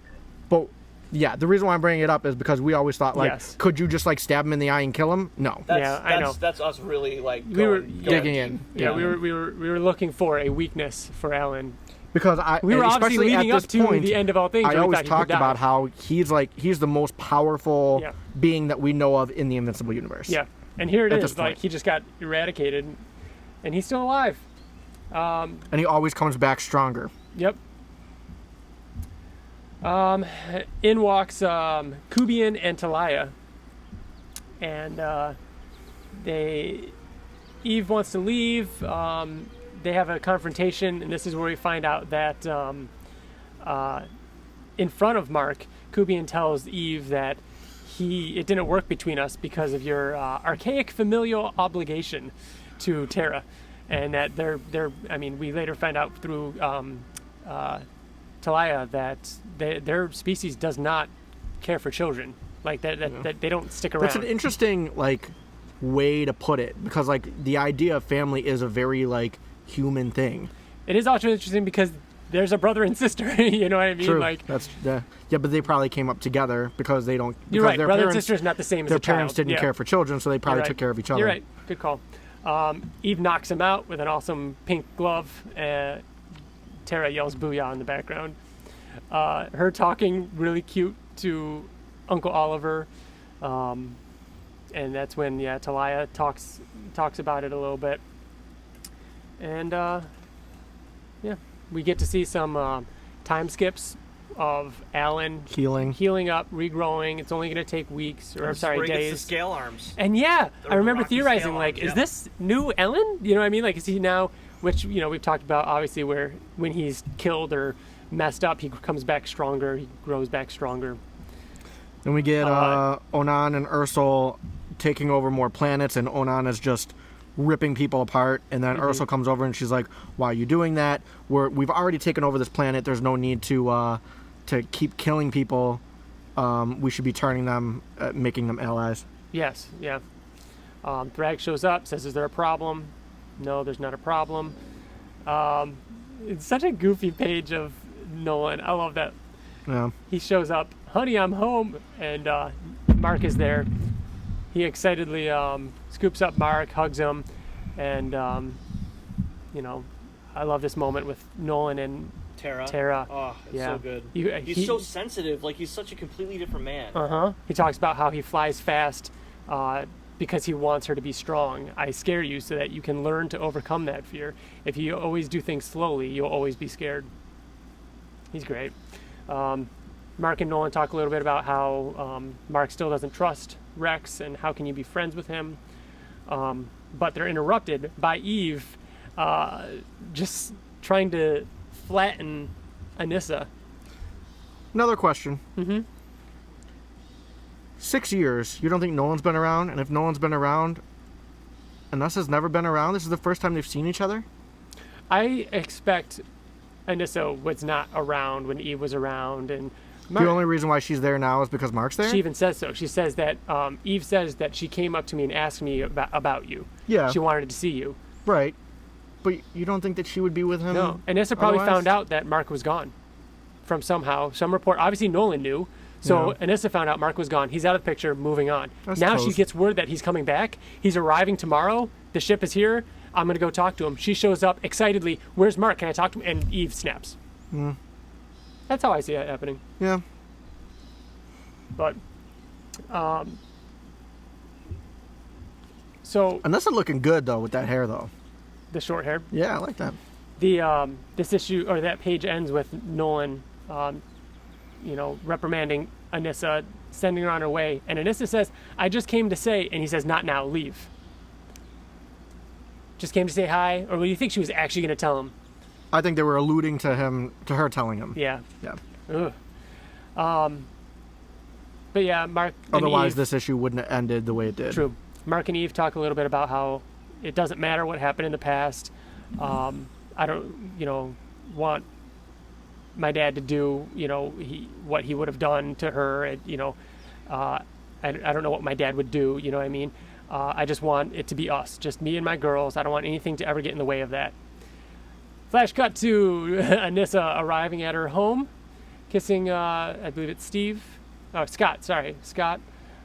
But yeah, the reason why I'm bringing it up is because we always thought like, Yes. could you just like stab him in the eye and kill him? No. That's, Yeah, I know. That's us really like We were going Digging deep. in. Yeah, we were looking for a weakness for Alan. Because We were obviously especially leading at up this to point, the end of all things. I where we always thought he could talked die. about how he's the most powerful Yeah. being that we know of in the Invincible universe. Yeah, and here it At is. this point. Like he just got eradicated, and he's still alive. And he always comes back stronger. Yep. In walks Kubian and Talia, and Eve wants to leave. They have a confrontation, and this is where we find out that in front of Mark, Kubian tells Eve that it didn't work between us because of your archaic familial obligation to Tara, and that I mean, we later find out through Talia that their species does not care for children, like that they don't stick around. That's an interesting like way to put it, because like the idea of family is a very like human thing. It is also interesting because there's a brother and sister. You know what I mean? True. Like, That's yeah, but they probably came up together because they don't. you're because right. Their Brother and parents, sister is not the same as their a child. parents didn't Yeah. care for children, so they probably You're right. took care of each other. You're right. Good call. Eve knocks him out with an awesome pink glove. Tara yells "Booyah" in the background. Her talking really cute to Uncle Oliver, and that's when Talia talks about it a little bit, and we get to see some time skips of Alan Healing. up, regrowing. It's only going to take weeks, or This is where he gets the days. scale arms. And yeah, The I remember Rocky theorizing, scale like, arms, is yeah. this new Ellen? You know what I mean? Like, is he now, which, we've talked about, obviously, where when he's killed or messed up, he comes back stronger, he grows back stronger. Then we get Onan and Ursel taking over more planets, and Onan is just ripping people apart. And then Ursel comes over and she's like, "Why are you doing that? We've already taken over this planet. There's no need to keep killing people. We should be turning them, making them allies." Yes, yeah. Thrag shows up, says, "Is there a problem?" No, there's not a problem. It's such a goofy page of Nolan. I love that. Yeah. He shows up, "Honey, I'm home," and Mark is there. He excitedly scoops up Mark, hugs him, and I love this moment with Nolan and Tara. Oh, it's Yeah. so good. He's so sensitive. Like, he's such a completely different man. He talks about how he flies fast because he wants her to be strong. I scare you so that you can learn to overcome that fear. If you always do things slowly, you'll always be scared. He's great. Mark and Nolan talk a little bit about how Mark still doesn't trust Rex and how can you be friends with him. But they're interrupted by Eve just trying to flatten Anissa. Another question. 6 years. You don't think Nolan's been around? And if Nolan's been around, Anessa's never been around? This is the first time they've seen each other? I expect Anissa was not around when Eve was around, and The only reason why she's there now is because Mark's there? She even says so. She says that Eve says that she came up to me and asked me about you. Yeah. She wanted to see you. Right. But you don't think that she would be with him? No. Anissa probably otherwise? found out that Mark was gone from some report. Obviously, Nolan knew. So Anissa found out Mark was gone. He's out of the picture, moving on. Now she gets word that he's coming back. He's arriving tomorrow. The ship is here. I'm going to go talk to him. She shows up excitedly. Where's Mark? Can I talk to him? And Eve snaps. That's how I see it happening. Yeah. But, so Anessa looking good, though, with that hair, though. the short hair. Yeah, I like that. This issue, or that page ends with Nolan, reprimanding Anissa, sending her on her way. And Anissa says, I just came to say, and he says, not now, leave. Just came to say hi? Or do you think she was actually going to tell him? I think they were alluding to her telling him. Yeah. Yeah. Ugh. But yeah, Mark and Otherwise, Eve, this issue wouldn't have ended the way it did. True. Mark and Eve talk a little bit about how it doesn't matter what happened in the past. I don't, want my dad to do, what he would have done to her. I don't know what my dad would do. You know what I mean? I just want it to be us, just me and my girls. I don't want anything to ever get in the way of that. Flash cut to Anissa arriving at her home, kissing, I believe it's Scott,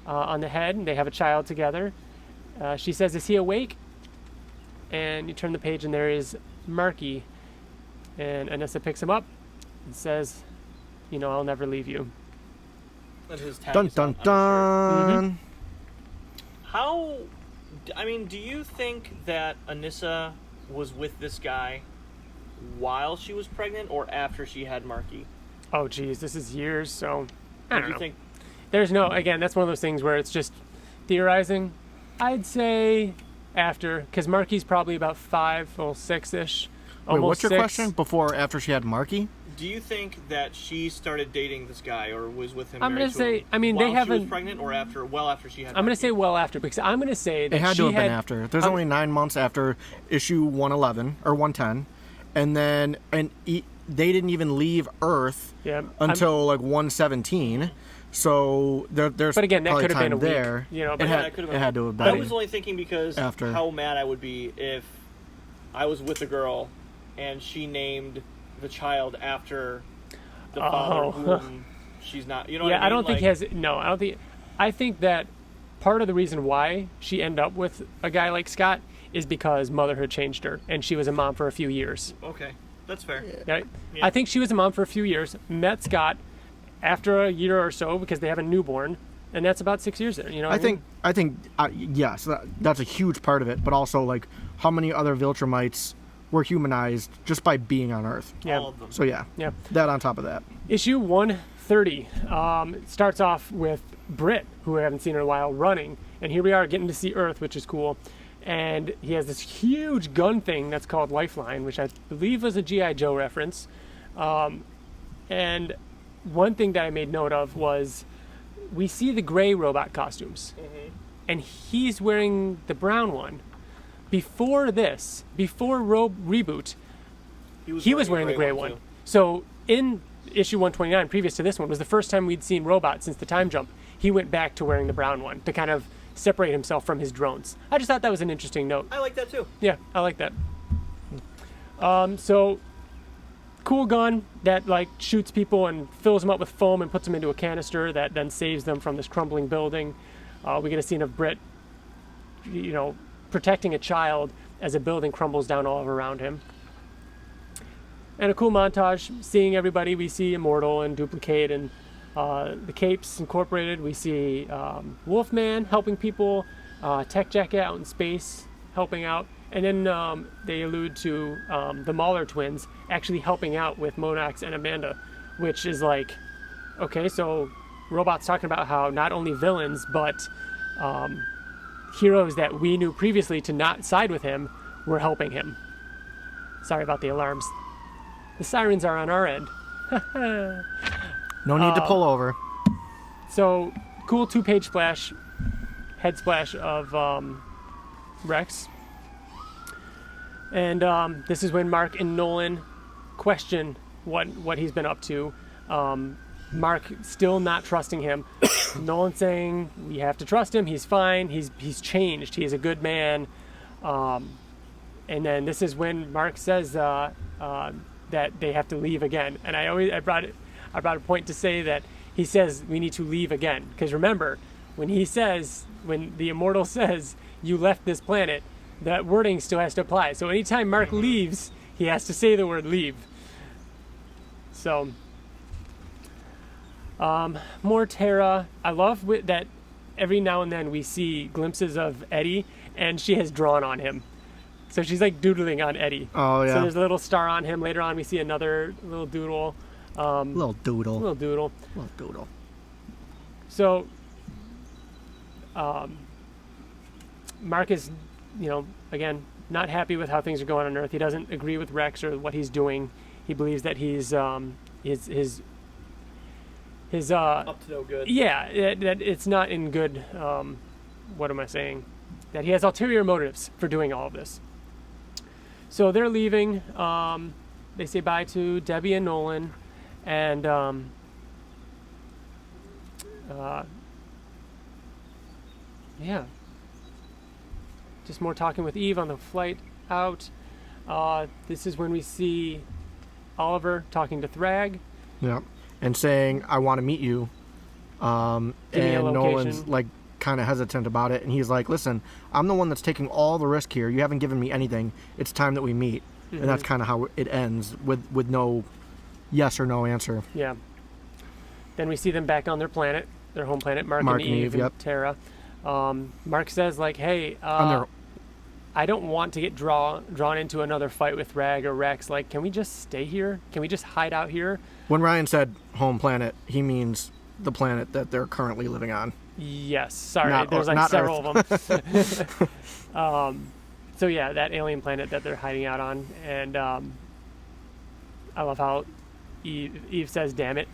on the head, and they have a child together. She says, is he awake? And you turn the page, and there is Marky. And Anissa picks him up and says, I'll never leave you. And his Dun, dun, dun. Do you think that Anissa was with this guy while she was pregnant or after she had Marky? Oh, geez, this is years, so I What don't do you know. think? There's again, that's one of those things where it's just theorizing. I'd say after, because Marky's probably about 5 or 6-ish. Wait, what's your 6. question? Before or after she had Marky? Do you think that she started dating this guy or was with him? I'm going gonna to say, I mean, while they she haven't. was pregnant or after she had. I'm gonna Marky? say well after, because I'm gonna say that It had she to have been after. There's only 9 months after issue 111 or 110, and then they didn't even leave Earth until like 117. So there's But again, that probably could have been a time week. there. But it that had to have been. I was only thinking because after. how mad I would be if I was with a girl and she named the child after the father whom she's not. You know what I mean? I don't think he has. No, I don't think. I think that part of the reason why she ended up with a guy like Scott is because motherhood changed her, and she was a mom for a few years. Okay, that's fair. Right? Yeah. I think she was a mom for a few years, met Scott after a year or so because they have a newborn, and that's about 6 years there. You know, I think yes, that's a huge part of it, but also like how many other Viltrumites were humanized just by being on Earth. Yeah. All of them. So yeah, Yeah. that on top of that. Issue 130 starts off with Britt, who we haven't seen in a while, running, and here we are getting to see Earth, which is cool. And he has this huge gun thing that's called Lifeline, which I believe was a G.I. Joe reference. And one thing that I made note of was we see the gray robot costumes, and he's wearing the brown one. Before this, before Reboot, he was wearing the gray one. too. So in issue 129, previous to this one, was the first time we'd seen Robot since the time jump. He went back to wearing the brown one to kind of separate himself from his drones. I just thought that was an interesting note. I like that too. Yeah, I like that. So cool gun that like shoots people and fills them up with foam and puts them into a canister that then saves them from this crumbling building. We get a scene of Britt, protecting a child as a building crumbles down all around him. And a cool montage, seeing everybody. We see Immortal and Duplicate and the Capes Incorporated. We see Wolfman helping people, Tech Jacket out in space helping out. And then they allude to the Mahler twins actually helping out with Monax and Amanda, which is like, okay, so Robot's talking about how not only villains, but heroes that we knew previously to not side with him were helping him. Sorry about the alarms. The sirens are on our end. No need to pull over. So, cool 2-page splash, head splash of Rex And this is when Mark and Nolan question what he's been up to. Mark still not trusting him. Nolan saying we have to trust him. He's fine. He's changed. He is a good man. And then this is when Mark says that they have to leave again. And I brought a point to say that he says we need to leave again, because remember when the immortal says you left this planet, that wording still has to apply. So anytime Mark leaves, he has to say the word leave. So more Tara. I love that every now and then we see glimpses of Eddie, and she has drawn on him. So she's like doodling on Eddie. Oh, yeah. So there's a little star on him. Later on we see another little doodle. Little doodle. So Mark is, again, not happy with how things are going on Earth. He doesn't agree with Rex or what he's doing. He believes that he's his up to no good. Yeah, that it's not in good. What am I saying? That he has ulterior motives for doing all of this. So they're leaving. They say bye to Debbie and Nolan, and yeah, just more talking with Eve on the flight out. This is when we see Oliver talking to Thrag. Yeah, and saying, "I want to meet you." And Nolan's like kind of hesitant about it, and he's like, "Listen, I'm the one that's taking all the risk here. You haven't given me anything. It's time that we meet." Mm-hmm. And that's kind of how it ends, with no yes or no answer. Yeah. Then we see them back on their planet, their home planet, Mark and Eve and yep. Tara. Mark says, like, "Hey, I don't want to get drawn into another fight with Rag or Rex. Like, can we just stay here? Can we just hide out here?" When Ryan said home planet, he means the planet that they're currently living on. Yes, sorry, there's like several of them. So yeah, that alien planet that they're hiding out on, and I love how Eve says "damn it,"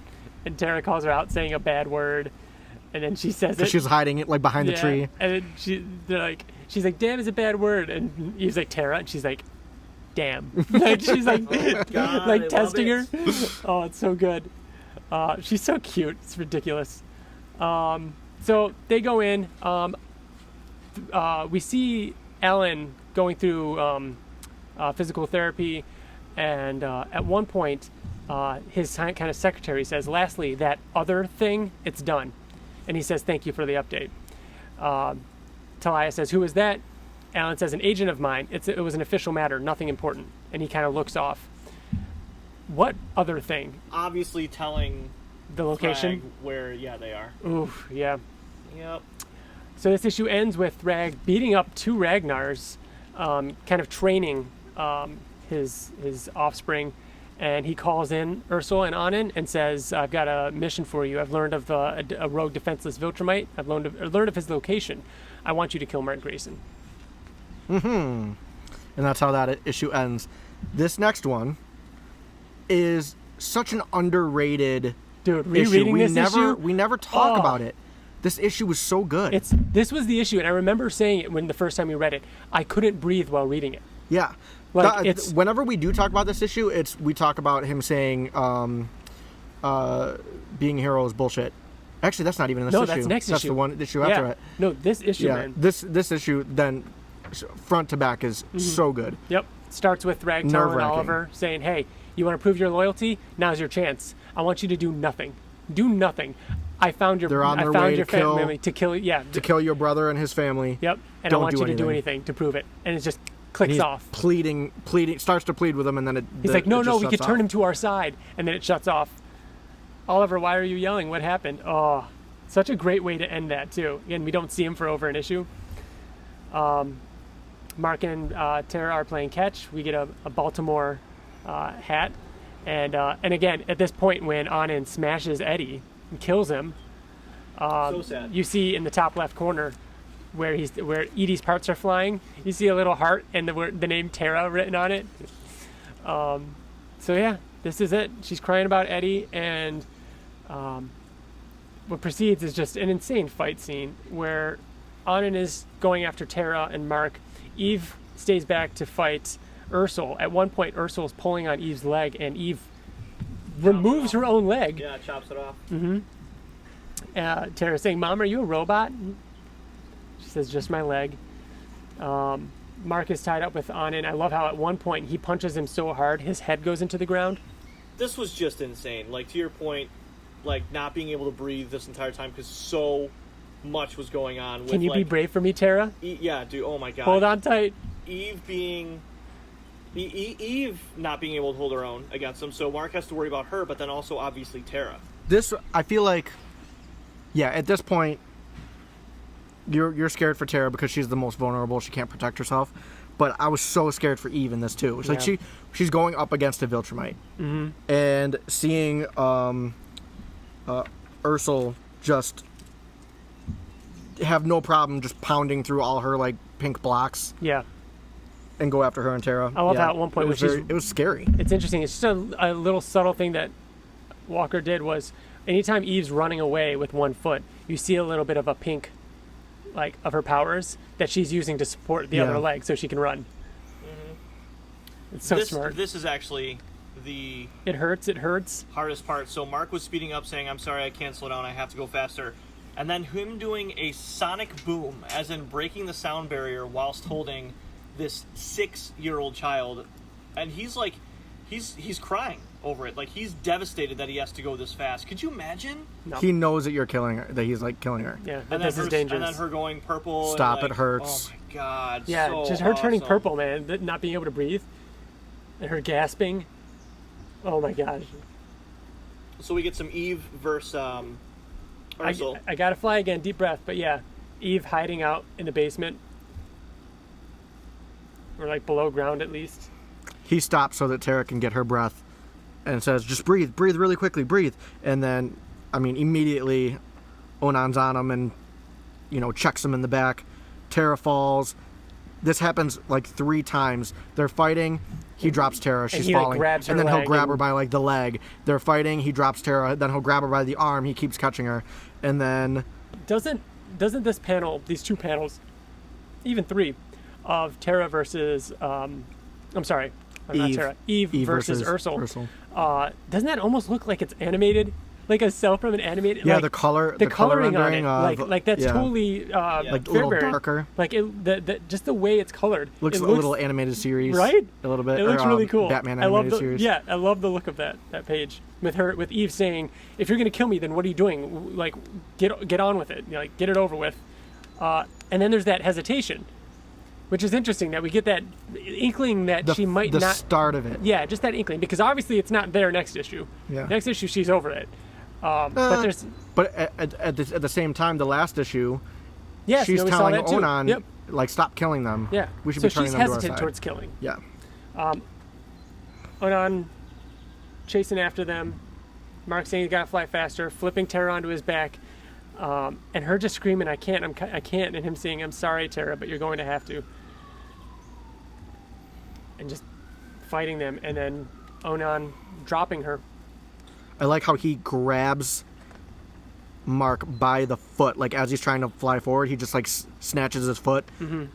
and Tara calls her out saying a bad word, and then she says it. She's hiding it like behind the tree. And then she's like, "Damn is a bad word," and Eve's like, "Tara," and she's like, "Damn," like she's like, God, like testing her. Oh, it's so good. She's so cute. It's ridiculous. So they go in. We see Ellen going through physical therapy, and at one point, his kind of secretary says, "Lastly, that other thing, it's done," and he says, "Thank you for the update." Talia says, "Who is that?" Alan says, "An agent of mine. It was an official matter, nothing important," and he kind of looks off. What other thing? Obviously telling the location Thrag where they are. Oof, yeah. Yep. So this issue ends with Rag beating up two Ragnars, kind of training his offspring, and he calls in Ursula and Anand and says, "I've got a mission for you. I've learned of a rogue defenseless Viltrumite. I've learned of his location. I want you to kill Mark Grayson." Mm-hmm. And that's how that issue ends. This next one is such an underrated rereading issue. this We never talk about it. This issue was so good. This was the issue, and I remember saying it when the first time we read it. I couldn't breathe while reading it. Yeah. Like whenever we do talk about this issue, we talk about him saying being a hero is bullshit. Actually, that's not even this issue. No, that's next issue. That's the one issue after it. No, this issue, man. This issue, then, front to back, is so good. Yep. Starts with Thrag telling Oliver, saying, "Hey, you want to prove your loyalty? Now's your chance. I want you to do nothing. Do nothing. I found your family to kill. Yeah, to kill your brother and his family. Yep. And I want you to do anything to prove it." And it just clicks off. Pleading, starts to plead with him, and then he's like, "No, we could turn him to our side," and then it shuts off. Oliver, why are you yelling? What happened? Oh, such a great way to end that too. Again, we don't see him for over an issue. Mark and Tara are playing catch. We get a Baltimore hat, and again at this point when Anand smashes Eddie and kills him, so sad. You see in the top left corner where Edie's parts are flying. You see a little heart and the name Tara written on it. So yeah, this is it. She's crying about Eddie, and what precedes is just an insane fight scene where Anand is going after Tara and Mark. Eve stays back to fight Ursel. At one point, Ursel's pulling on Eve's leg, and Eve removes her own leg. Yeah, chops it off. Tara's saying, "Mom, are you a robot?" She says, "Just my leg." Mark is tied up with Anand. I love how at one point he punches him so hard his head goes into the ground. This was just insane. Like, to your point, like, not being able to breathe this entire time because so much was going on. With, Can you be brave for me, Tara? Yeah, dude. Oh my god. Hold on tight. Eve not being able to hold her own against him, so Mark has to worry about her, but then also obviously Tara. This, I feel like, yeah, at this point, you're scared for Tara because she's the most vulnerable. She can't protect herself. But I was so scared for Eve in this too. It's like she's going up against a Viltrumite, and seeing Ursel just have no problem just pounding through all her like pink blocks. Yeah. And go after her and Tara. I love how at one point it was scary. It's interesting. It's just a little subtle thing that Walker did was anytime Eve's running away with one foot, you see a little bit of a pink, like, of her powers that she's using to support the other leg so she can run. It's so smart. This is actually the... It hurts. Hardest part. So Mark was speeding up saying, "I'm sorry, I can't slow down, I have to go faster." And then him doing a sonic boom, as in breaking the sound barrier whilst holding this 6-year-old child. And he's like, he's crying over it. Like, he's devastated that he has to go this fast. Could you imagine? No. He knows that you're killing her, that he's like killing her. Yeah, and this is dangerous. And then her going purple. Stop, and, like, it hurts. Oh my god. Yeah, so just her turning awesome. purple, man. Not being able to breathe. And her gasping. Oh my gosh. So we get some Eve versus Ursel. I gotta fly again, deep breath. But yeah, Eve hiding out in the basement. Or like below ground at least. He stops so that Tara can get her breath and says, "Just breathe really quickly, breathe." And then, I mean, immediately Onan's on him and, checks him in the back. Tara falls. This happens like 3 times. They're fighting. He drops Tara. She's falling. Like, grabs her and then he'll grab her and... by like the leg. They're fighting. He drops Tara. Then he'll grab her by the arm. He keeps catching her. And then... Doesn't this panel, these 2 panels, even 3, of Tara versus... I'm sorry. Not Tara. Eve versus Ursel. Doesn't that almost look like it's animated? Like a cell from an animated... Yeah, like, the coloring on it. Of, like that's totally... like a little darker. Like, just the way it's colored. Looks a little animated series. Right? A little bit. It looks really cool. Batman animated series. Yeah, I love the look of that page. With Eve saying, "If you're going to kill me, then what are you doing? Like, get on with it. Like, get it over with." And then there's that hesitation, which is interesting that we get that inkling that she might not... The start of it. Yeah, just that inkling. Because obviously it's not there next issue. Yeah. Next issue, she's over it. But there's... But at the same time, the last issue, yes, she's telling Onan, Yep. like, stop killing them. Yeah. We should be turning them to our side. So she's hesitant towards killing. Yeah. Onan chasing after them. Mark saying he's got to fly faster, flipping Tara onto his back, and her just screaming, I can't, and him saying, "I'm sorry, Tara, but you're going to have to." And just fighting them, and then Onan dropping her. I like how he grabs Mark by the foot, like as he's trying to fly forward, he just like snatches his foot. Mm-hmm.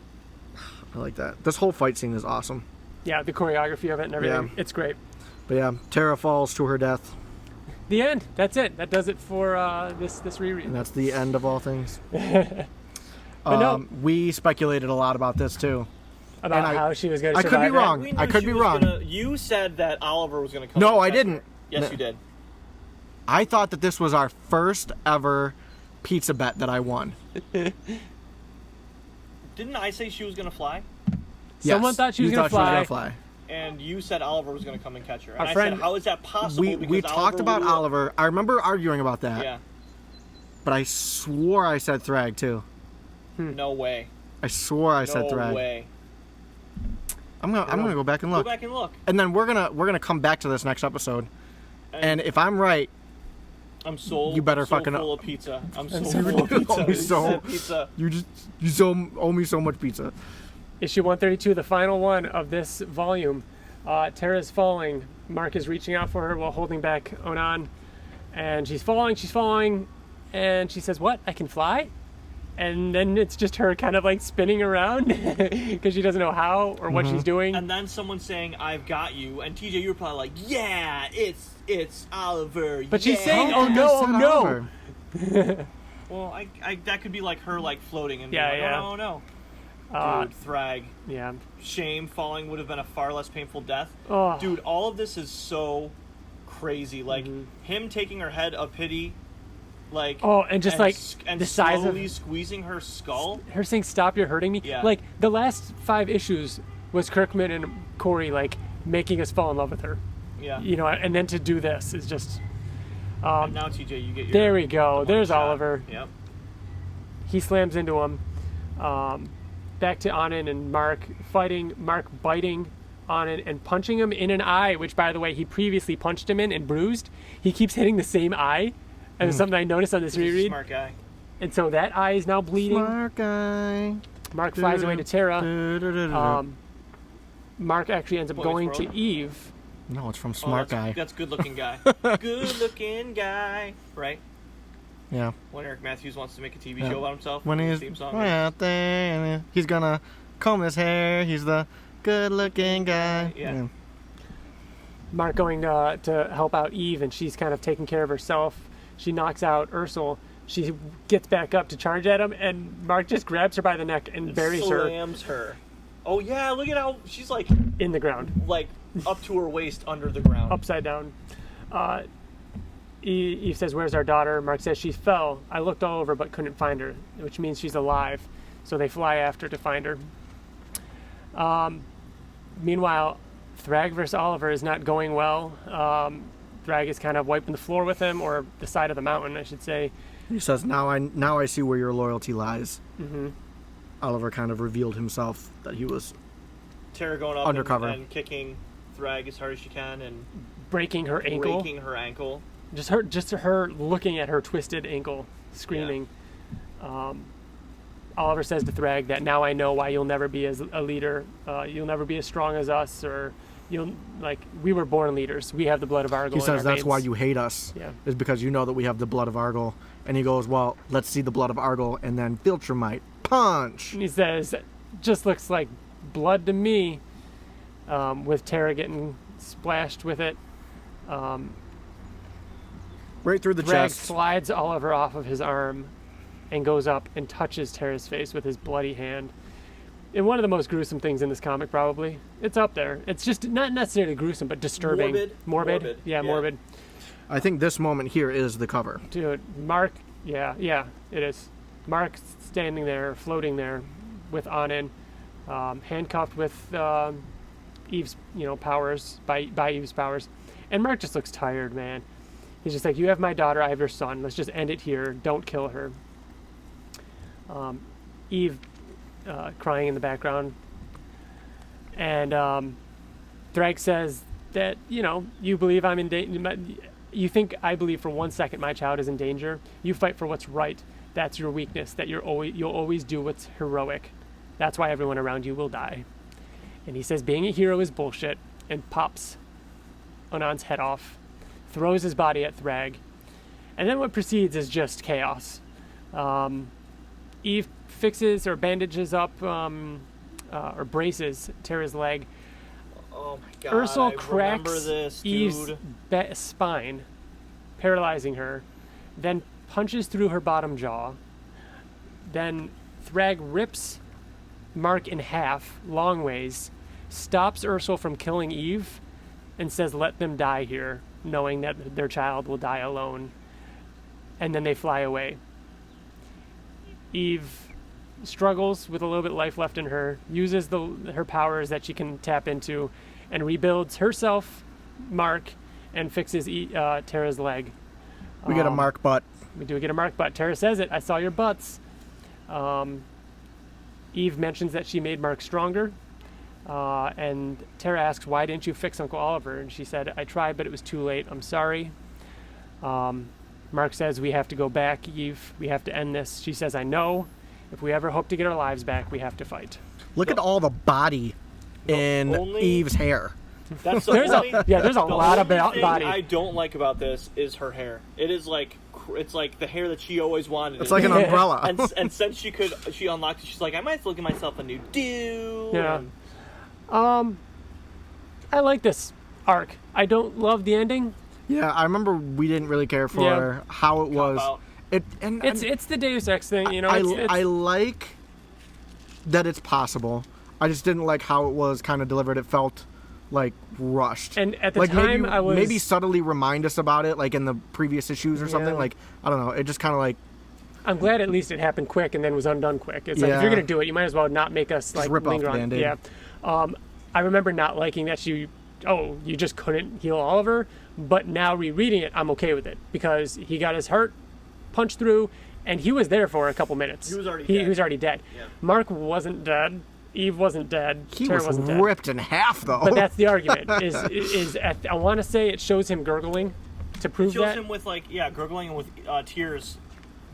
I like that. This whole fight scene is awesome. Yeah, the choreography of it and everything. Yeah. It's great. But yeah, Tara falls to her death. The end. That's it. That does it for this reread. And that's the end of all things. No. We speculated a lot about this too. About how she was going to survive. I could be wrong. I could be wrong. You said that Oliver was going to come. No, I didn't. Yes, you did. I thought that this was our first ever pizza bet that I won. Didn't I say she was going to fly? Yes, someone thought she was going to fly. And you said Oliver was going to come and catch her. And I said, how is that possible? We talked about Oliver. I remember arguing about that. Yeah. But I swore I said Thrag too. No way. I swore I said Thrag. No way. I'm gonna go back and look. Go back and look. And then we're gonna come back to this next episode. And if I'm right, I'm sold. You better I'm so fucking full of pizza. I'm so full of pizza. You so owe me so much pizza. Issue 132, the final one of this volume. Tara's falling. Mark is reaching out for her while holding back Onan. And she's falling, and she says, "What? I can fly?" And then it's just her kind of like spinning around because she doesn't know how or what she's doing. And then someone saying, "I've got you," and TJ, you were probably like, "Yeah, it's Oliver." But she's saying, "Oh no, oh no." Well, I that could be like her like floating and Yeah, being like, yeah. "Oh no." Dude, Thrag. Yeah. Shame falling would have been a far less painful death. Oh. Dude, all of this is so crazy. Like him taking her head a pity, like and just like and the size of slowly squeezing her skull. her saying, "Stop, you're hurting me." Yeah. Like the last 5 issues was Kirkman and Corey like making us fall in love with her. Yeah. You know, and then to do this is just. And now TJ, you get your. There we go. There's shot. Oliver. Yep. He slams into him. Back to Anand and Mark fighting. Mark biting Anand and punching him in an eye, which, by the way, he previously punched him in and bruised. He keeps hitting the same eye. And it's something I noticed on this He's a reread. smart guy. And so that eye is now bleeding. Smart guy. Mark flies away to Tara. Du-du-du-du-du. Mark actually ends up Boys going World. to Eve. No, it's from Smart Guy. That's good looking guy. Good looking guy. Right? Yeah. When Eric Matthews wants to make a TV Yeah. show about himself. When his he's theme song. out there, and he's gonna comb his hair. He's the good-looking guy. Yeah. Mark going to help out Eve, and she's kind of taking care of herself. She knocks out Ursula. She gets back up to charge at him, and Mark just grabs her by the neck and buries her Slams her. Oh yeah, look at how she's like in the ground, up to her waist under the ground. upside down. Eve says, "Where's our daughter?" Mark says, "She fell. I looked all over but couldn't find her," which means she's alive. So they fly after to find her. Meanwhile, Thrag versus Oliver is not going well. Thrag is kind of wiping the floor with him, or the side of the mountain, I should say. He says, now I see where your loyalty lies." Oliver kind of revealed himself that he was Tara going up undercover and kicking Thrag as hard as she can and Breaking her ankle. breaking her ankle. Just her looking at her twisted ankle, screaming. Oliver says to Thrag that now I know why you'll never be as a leader. You'll never be as strong as us, or we were born leaders. We have the blood of Argyle. He in says our that's veins." why you hate us. Yeah. Is because you know that we have the blood of Argyle. And he goes, well, let's see the blood of Argyle, and then Viltrumite. Punch! And he says, "Just looks like blood to me," with Tara getting splashed with it. Right through the Thrag chest. slides Oliver off of his arm and goes up and touches Tara's face with his bloody hand. And one of the most gruesome things in this comic, probably. It's up there. It's just not necessarily gruesome, but disturbing. Morbid. Yeah, morbid. I think this moment here is the cover. Dude, Mark, yeah, it is. Mark standing there, floating there with Anand, handcuffed with Eve's, powers, by Eve's powers. And Mark just looks tired, man. He's just like, "You have my daughter, I have your son. Let's just end it here. Don't kill her." Eve crying in the background. And Thrag says that, you believe I'm in danger. You think I believe for 1 second my child is in danger. You fight for what's right. That's your weakness, that you'll always do what's heroic. That's why everyone around you will die. And he says being a hero is bullshit, and pops Anand's head off, throws his body at Thrag. And then what proceeds is just chaos. Eve fixes or bandages up or braces Tara's leg. Oh my god. Ursula I cracks remember this, Eve's dude. spine, paralyzing her, then punches through her bottom jaw. Then Thrag rips Mark in half, long ways, stops Ursula from killing Eve, and says, "Let them die here," knowing that their child will die alone. And then they fly away. Eve struggles with a little bit of life left in her, uses her powers that she can tap into, and rebuilds herself, Mark, and fixes Tara's leg. We get a Mark butt. We do get a Mark butt. Tara says it. "I saw your butts." Eve mentions that she made Mark stronger. And Tara asks, "Why didn't you fix Uncle Oliver?" And she said, "I tried, but it was too late. I'm sorry." Mark says, "We have to go back, Eve. We have to end this." She says, "I know. If we ever hope to get our lives back, we have to fight." Look at all the body in only- Eve's hair. That's the There's only, a lot of the only thing body. I don't like about this is her hair. It is like it's like the hair that she always wanted. It's like an umbrella. and since she unlocked it, she's like, I might as well give myself a new do. Yeah. I like this arc. I don't love the ending. Yeah, I remember we didn't really care for how it was. Out. It's the Deus Ex thing, you know. I like that it's possible. I just didn't like how it was kind of delivered. It felt like rushed. And at the like time, maybe subtly remind us about it, like in the previous issues or something. Like, I don't know. It just kind of like. I'm glad at least it happened quick and then was undone quick. It's like, if you're gonna do it, you might as well not make us like rip linger off the on. Band-Aid. Yeah. I remember not liking that you just couldn't heal Oliver, but now rereading it, I'm okay with it because he got his heart punched through, and he was there for a couple minutes. He was already dead. He was already dead. Yeah. Mark wasn't dead. Eve wasn't dead. He Tara was wasn't dead. ripped in half, though. But that's the argument. I want to say it shows him gurgling to prove It shows that. him with gurgling and with tears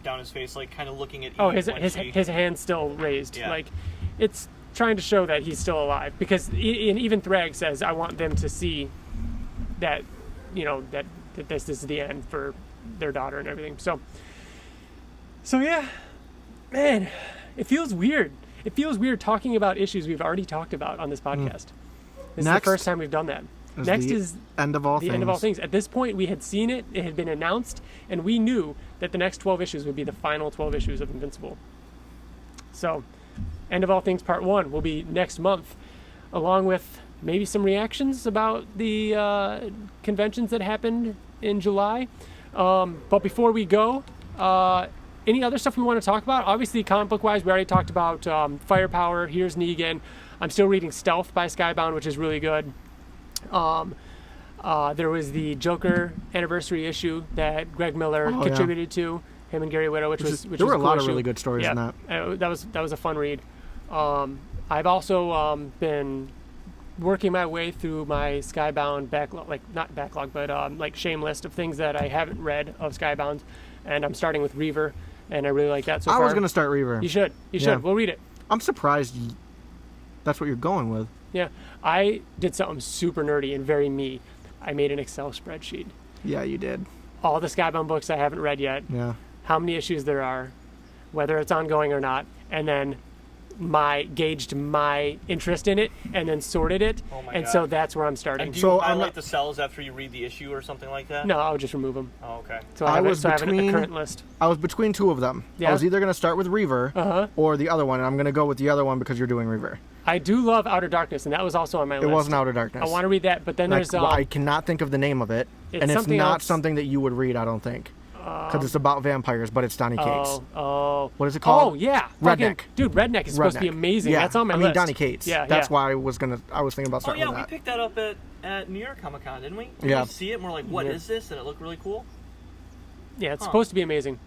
down his face, like kind of looking at. Oh, Eve his hand's still raised. Yeah. Like, it's trying to show that he's still alive because even Thrag says, "I want them to see that, that this is the end for their daughter and everything." So yeah, man, it feels weird. It feels weird talking about issues we've already talked about on this podcast. This is the first time we've done that. Next is end of all the things. end of all things. At this point, we had seen it. It had been announced, and we knew that the next 12 issues would be the final 12 issues of Invincible. So, End of All Things Part 1 will be next month, along with maybe some reactions about the conventions that happened in July. But before we go, any other stuff we want to talk about? Obviously, comic book wise, we already talked about Firepower. Here's Negan. I'm still reading Stealth by Skybound, which is really good. There was the Joker anniversary issue that Greg Miller contributed to, him and Gary Whitta, which was there were a cool lot of issue. really good stories in that. That was a fun read. I've also been working my way through my Skybound backlog, not backlog, but shame list of things that I haven't read of Skybound, and I'm starting with Reaver, and I really like that so far. I was going to start Reaver. You should. We'll read it. I'm surprised that's what you're going with. Yeah, I did something super nerdy and very me. I made an Excel spreadsheet. Yeah, you did. All the Skybound books I haven't read yet. Yeah. How many issues there are, whether it's ongoing or not, and then gauged my interest in it, and then sorted it. Oh my and God. so that's where I'm starting. And do you highlight the cells after you read the issue or something like that? No, I'll just remove them. Oh, okay. So I have a current list. I was between two of them. Yeah? I was either going to start with Reaver or the other one, and I'm going to go with the other one because you're doing Reaver. I do love Outer Darkness, and that was also on my list. It wasn't Outer Darkness. I want to read that, but then there's... I cannot think of the name of it, and it's not something that you would read, I don't think. Because it's about vampires, but it's Donny Cates. What is it called? Oh, yeah. Redneck. Dude, Redneck is supposed to be amazing. Yeah. That's on my list. Donny Cates. Yeah, That's why I was thinking about starting with that. We picked that up at New York Comic Con, didn't we? Yeah. We see it and we're like, what is this? And it looked really cool. Yeah, it's supposed to be amazing.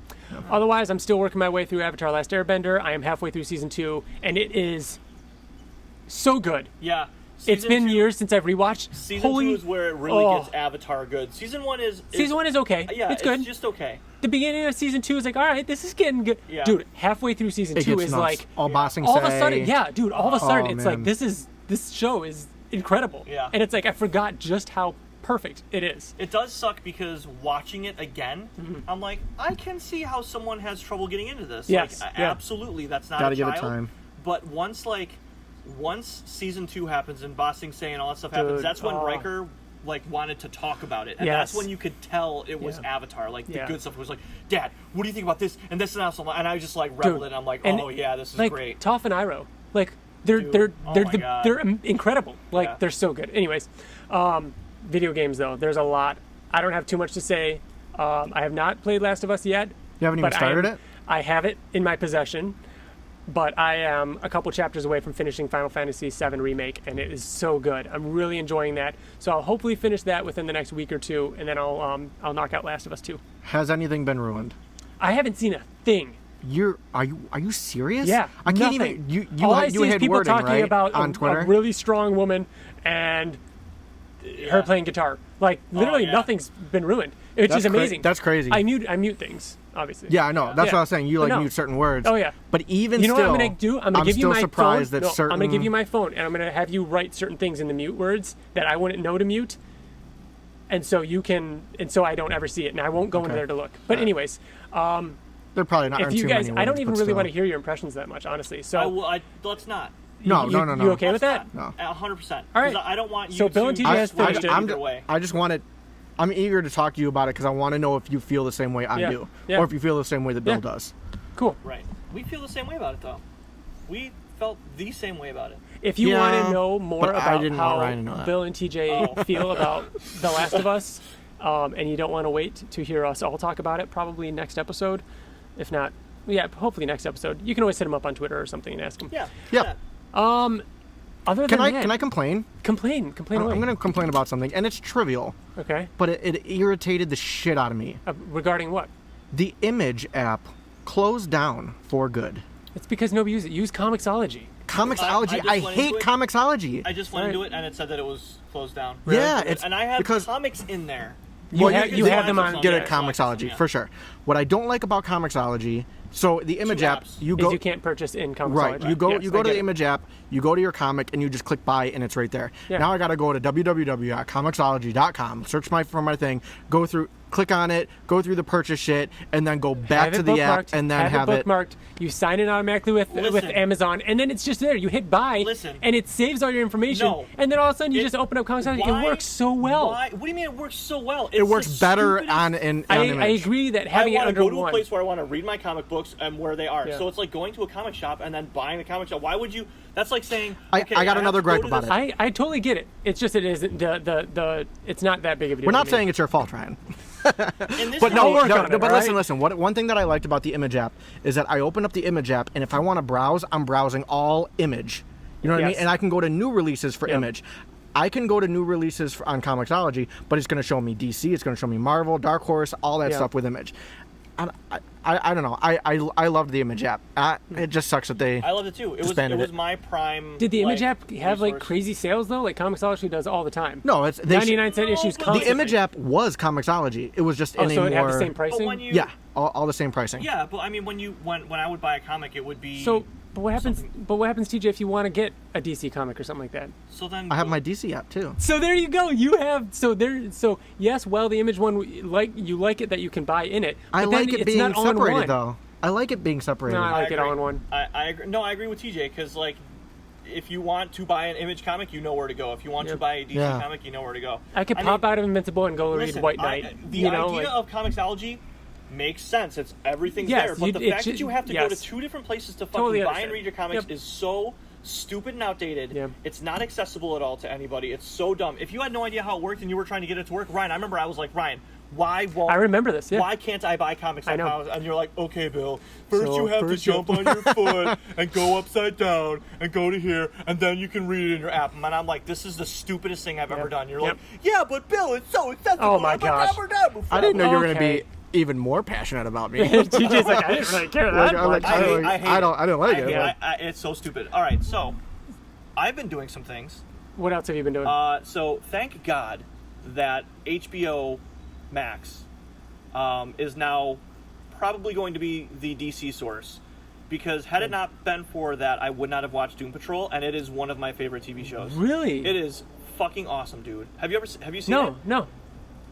Otherwise, I'm still working my way through Avatar Last Airbender. I am halfway through Season 2, and it is so good. Yeah. It's been years since I've rewatched. Season 2 is where it really gets Avatar good. Season 1 is okay. Yeah, it's good. It's just okay. The beginning of Season 2 is like, all right, this is getting good. Yeah. Dude, halfway through Season 2 is nuts. like... All bossing all of a sudden, all of a sudden, it's man. like, this show is incredible. Yeah. And it's like, I forgot just how perfect it is. It does suck because watching it again, I'm like, I can see how someone has trouble getting into this. Yes. Like, Yeah. absolutely, that's not Gotta a give child. it time. But once Season 2 happens and Ba Sing Se and all that stuff happens, that's when Riker wanted to talk about it, and that's when you could tell it was Avatar. Like the good stuff was like, Dad, what do you think about this and this and that? And I was just like reveled in it. I'm like, oh yeah, this is great. Toph and Iroh, they're incredible. They're so good. Anyways, video games though, there's a lot. I don't have too much to say. I have not played Last of Us yet. You haven't even started it? I have it in my possession. But I am a couple chapters away from finishing Final Fantasy VII Remake, and it is so good. I'm really enjoying that. So I'll hopefully finish that within the next week or two, and then I'll knock out Last of Us 2. Has anything been ruined? I haven't seen a thing. Are you serious? Yeah, I can't nothing. even. All I see is had people wording, talking right, about on Twitter. a really strong woman and her playing guitar. Like literally nothing's been ruined, which is amazing. That's crazy. I mute things, obviously. Yeah, I know. That's what I was saying. You mute certain words. Oh yeah. But even you know still, what I'm gonna do? I'm gonna give you my surprised phone. that certain. I'm gonna give you my phone, and I'm gonna have you write certain things in the mute words that I wouldn't know to mute. and so I don't ever see it, and I won't go into there to look. But anyways, They're probably not. if you too guys, many I don't words, even but really still. want to hear your impressions that much, honestly. So let's not. No. You okay with Let's that? not. 100%. All right. I don't want you So to... Bill and TJ has finished it. either way. I just wanted. I'm eager to talk to you about it because I want to know if you feel the same way I do, or if you feel the same way that Bill does. Cool. Right. We feel the same way about it, though. We felt the same way about it. If you want to know more but I about didn't want Ryan to how know that. Bill and TJ feel about The Last of Us, and you don't want to wait to hear us all talk about it, probably next episode. If not, hopefully next episode. You can always hit them up on Twitter or something and ask them. Yeah. Other than that, Can I complain? Complain away. I'm going to complain about something, and it's trivial, Okay. but it irritated the shit out of me. Regarding what? The Image app closed down for good. It's because nobody uses it. Use Comixology. Comixology. I I just went hate into it. Comixology. I just went into it, and it said that it was closed down. Yeah, it's and I have because comics in there. You Well, have them on. get there. a Comixology Yeah. for sure. What I don't like about Comixology, so the Image app, apps. you Is go you can't purchase in Comixology. right. You go Yes, you go I to get the it. Image app, you go to your comic, and you just click buy, and it's right there. Yeah. Now I got to go to www.comixology.com, search for my thing, go through, click on it, go through the purchase shit, and then go back to the app, and then have it it. bookmarked. You sign in automatically with Amazon, and then it's just there. You hit buy, and it saves all your information. No. And then all of a sudden you just open up Comixology. It works so well. Why? What do you mean it works so well? It's It works the better stupidest- on Image. I agree that having it I want under to go to one. a place where I want to read my comic books and where they are. Yeah. So it's like going to a comic shop and then buying the comic shop. Why would you? That's like saying. I Okay, got have another to go gripe to about this- it. I totally get it. It's just it isn't the it's not that big of a deal. We're not to me. saying it's your fault, Ryan. In this But no, work no, on it, but alright? listen. One thing that I liked about the Image app is that I open up the Image app, and if I want to browse, I'm browsing all Image. You know what I mean? Yes. And I can go to new releases for Yep. Image. I can go to new releases on Comixology, but it's going to show me DC, it's going to show me Marvel, Dark Horse, all that Yeah. stuff with Image. I don't know. I loved the Image app. It just sucks that they. I loved it too. It disbanded was it. my prime. Did the Image like, app have like resource. crazy sales though? Like Comixology does all the time. No, it's 99-cent issues but constantly. The Image app was Comixology. It was just Oh, in so a it more. had the same But pricing. when you, Yeah, all the same pricing. Yeah, but I mean, when I would buy a comic, it would be. So, but what happens? something. But what happens, TJ, if you want to get a DC comic or something like that? So then I have my DC app too. So there you go. You have so yes. Well, the Image one, you like it that you can buy in it. I but then like it it's being not all in separated one. though. I like it being separated. No, I like it all agree. in one. I agree. No, I agree with TJ because like, if you want to buy an Image comic, you know where to go. If you want to buy a DC comic, you know where to go. I could pop out of Invincible and go read Listen, White Knight. the idea of Comixology makes sense. It's everything's Yes, there, but the fact that you have to go to yes. 2 different places to fucking Totally buy understand. and read your comics Yep. is so stupid and outdated. Yep. It's not accessible at all to anybody. It's so dumb. If you had no idea how it worked and you were trying to get it to work, Ryan, I remember I was like, Ryan, why won't I remember this. Yeah. why can't I buy comics I on know. Comix? And you're like, okay, Bill, first So you have to first jump you- on your foot and go upside down and go to here, and then you can read it in your app. And I'm like, this is the stupidest thing I've ever done. You're Yep. like, yeah, but Bill, it's so accessible. Oh my I've gosh. never done before. I didn't know you were going to Okay. be even more passionate about me. TJ's like, I didn't really care that much. I didn't like it. Yeah. It's so stupid. All right, so I've been doing some things. What else have you been doing? So thank God that HBO Max is now probably going to be the DC source, because had it not been for that, I would not have watched Doom Patrol, and it is one of my favorite TV shows. Really? It is fucking awesome, dude. Have you seen it? No.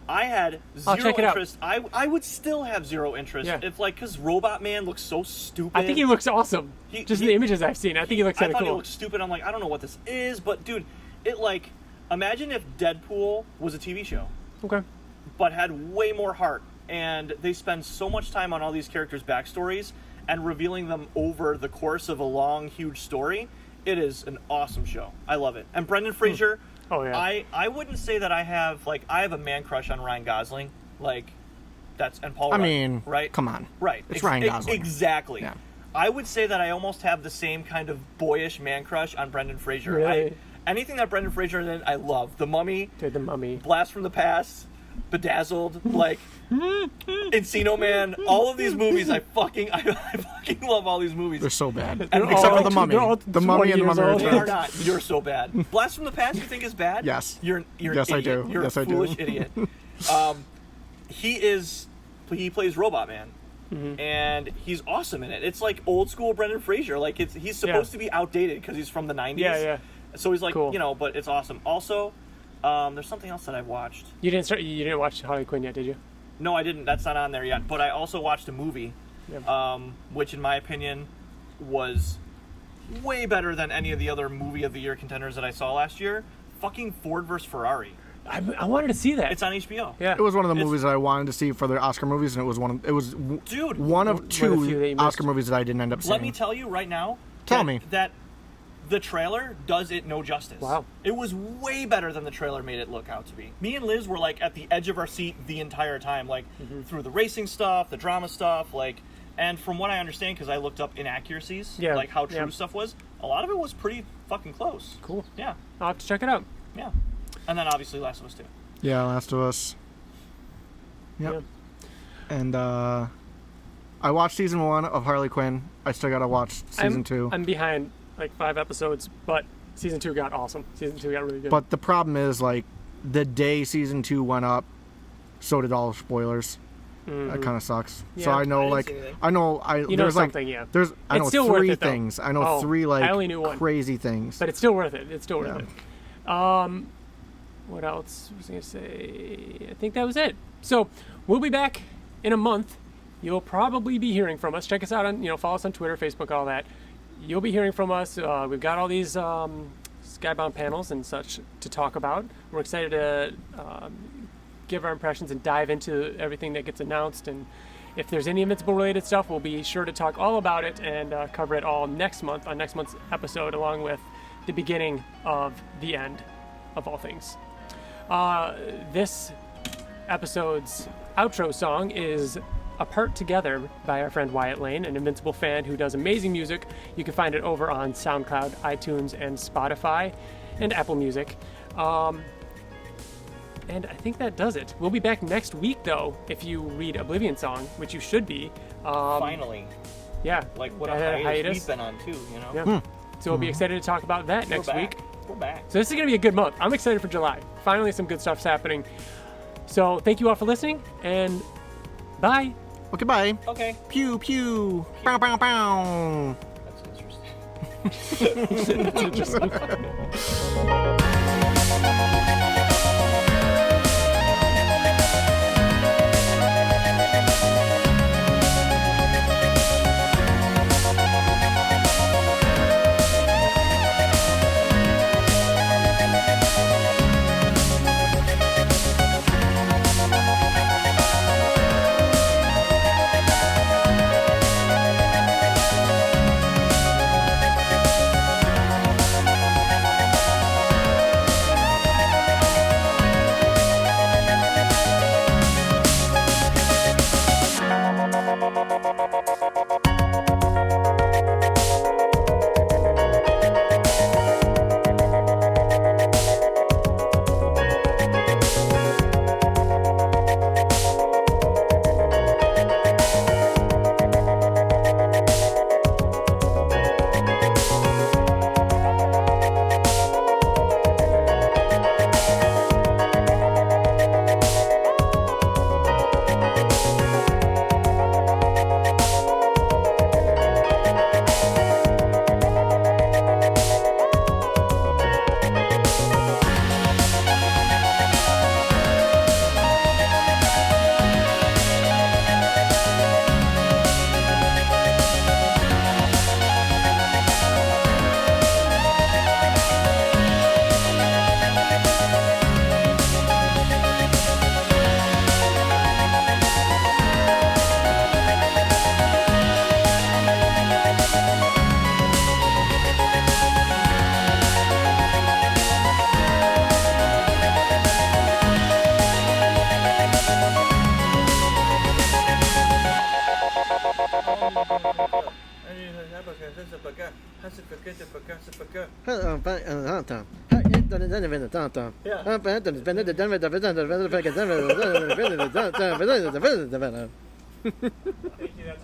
I had I'll zero check it out. interest. I would still have zero interest Yeah. if, like, because Robot Man looks so stupid. I think he looks awesome. Just he- the images I've seen, I think he looks I kind of thought cool. it looked stupid. I'm like, I don't know what this is, but dude, it like, imagine if Deadpool was a TV show, Okay. but had way more heart, and they spend so much time on all these characters' backstories and revealing them over the course of a long, huge story. It is an awesome show. I love it. And Brendan Fraser. Oh, yeah. I wouldn't say that I have a man crush on Ryan Gosling, like and Paul I Rudd, mean, right? come on. Right. It's Ryan Gosling. Exactly. Yeah. I would say that I almost have the same kind of boyish man crush on Brendan Fraser. Really? Anything that Brendan Fraser is in, I love. The Mummy, Dude, the Mummy. Blast from the Past, Bedazzled, like Encino Man, all of these movies. I fucking love all these movies. They're so bad. They're Except all for the like- Mummy. they're all The Mummy 20 and the years Mummy old. They Returns. are not. You're so bad. Blast from the Past, you think is bad? Yes. You're an Yes, I idiot. do. You're Yes, a I do. foolish idiot. He plays Robot Man. Mm-hmm. And he's awesome in it. It's like old school Brendan Fraser. Like he's supposed to be outdated because he's from the 90s. Yeah. So he's like, Cool. but it's awesome. Also, There's something else that I've watched. You didn't watch Harley Quinn yet, did you? No, I didn't. That's not on there yet. But I also watched a movie, Yeah. which in my opinion was way better than any of the other movie of the year contenders that I saw last year. Fucking Ford vs. Ferrari. I wanted to see that. It's on HBO. Yeah. It was one of the movies that I wanted to see for the Oscar movies, and it was one of Dude, one of One of the few that two you Oscar missed. movies that I didn't end up seeing. let me tell you right now. Tell that, me. that the trailer does it no justice. Wow. It was way better than the trailer made it look out to be. Me and Liz were like at the edge of our seat the entire time, like through the racing stuff, the drama stuff, like. And from what I understand, because I looked up inaccuracies, Yeah, like how true yeah. stuff was, a lot of it was pretty fucking close. Cool. Yeah, I'll have to check it out. yeah. And then obviously Last of Us 2. Yeah, Last of Us. Yep. Yeah. And I watched season 1 of Harley Quinn. I still gotta watch season 2. I'm behind like 5 episodes, but season 2 got awesome. Season 2 got really good. But the problem is, like, the day season 2 went up, so did all the spoilers. That kind of sucks. So Yeah. I know, I didn't like, see anything. I know, You know there's like, something, yeah. there's, I It's know still worth 3 it, though. things. I know Oh, 3 like I only knew one. crazy things. But it's still worth it. It's still worth Yeah. it. What else was I going to say? I think that was it. So we'll be back in a month. You'll probably be hearing from us. Check us out on, follow us on Twitter, Facebook, all that. You'll be hearing from us. We've got all these Skybound panels and such to talk about. We're excited to give our impressions and dive into everything that gets announced. And if there's any Invincible related stuff, we'll be sure to talk all about it and cover it all next month on next month's episode, along with the beginning of the end of all things. This episode's outro song is Apart Together by our friend Wyatt Layne, an Invincible fan who does amazing music. You can find it over on SoundCloud, iTunes, and Spotify, and Apple Music. And I think that does it. We'll be back next week, though, if you read Oblivion Song, which you should be. Finally. Yeah. Like what a I had hiatus we've been on too, Yeah. So we'll be excited to talk about that next We're week. back. We're back. So this is going to be a good month. I'm excited for July. Finally, some good stuff's happening. So thank you all for listening, and bye. Okay, bye. Okay. Pew, pew. Bow, bow, bow. That's interesting. Thank you. That's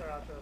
our outro.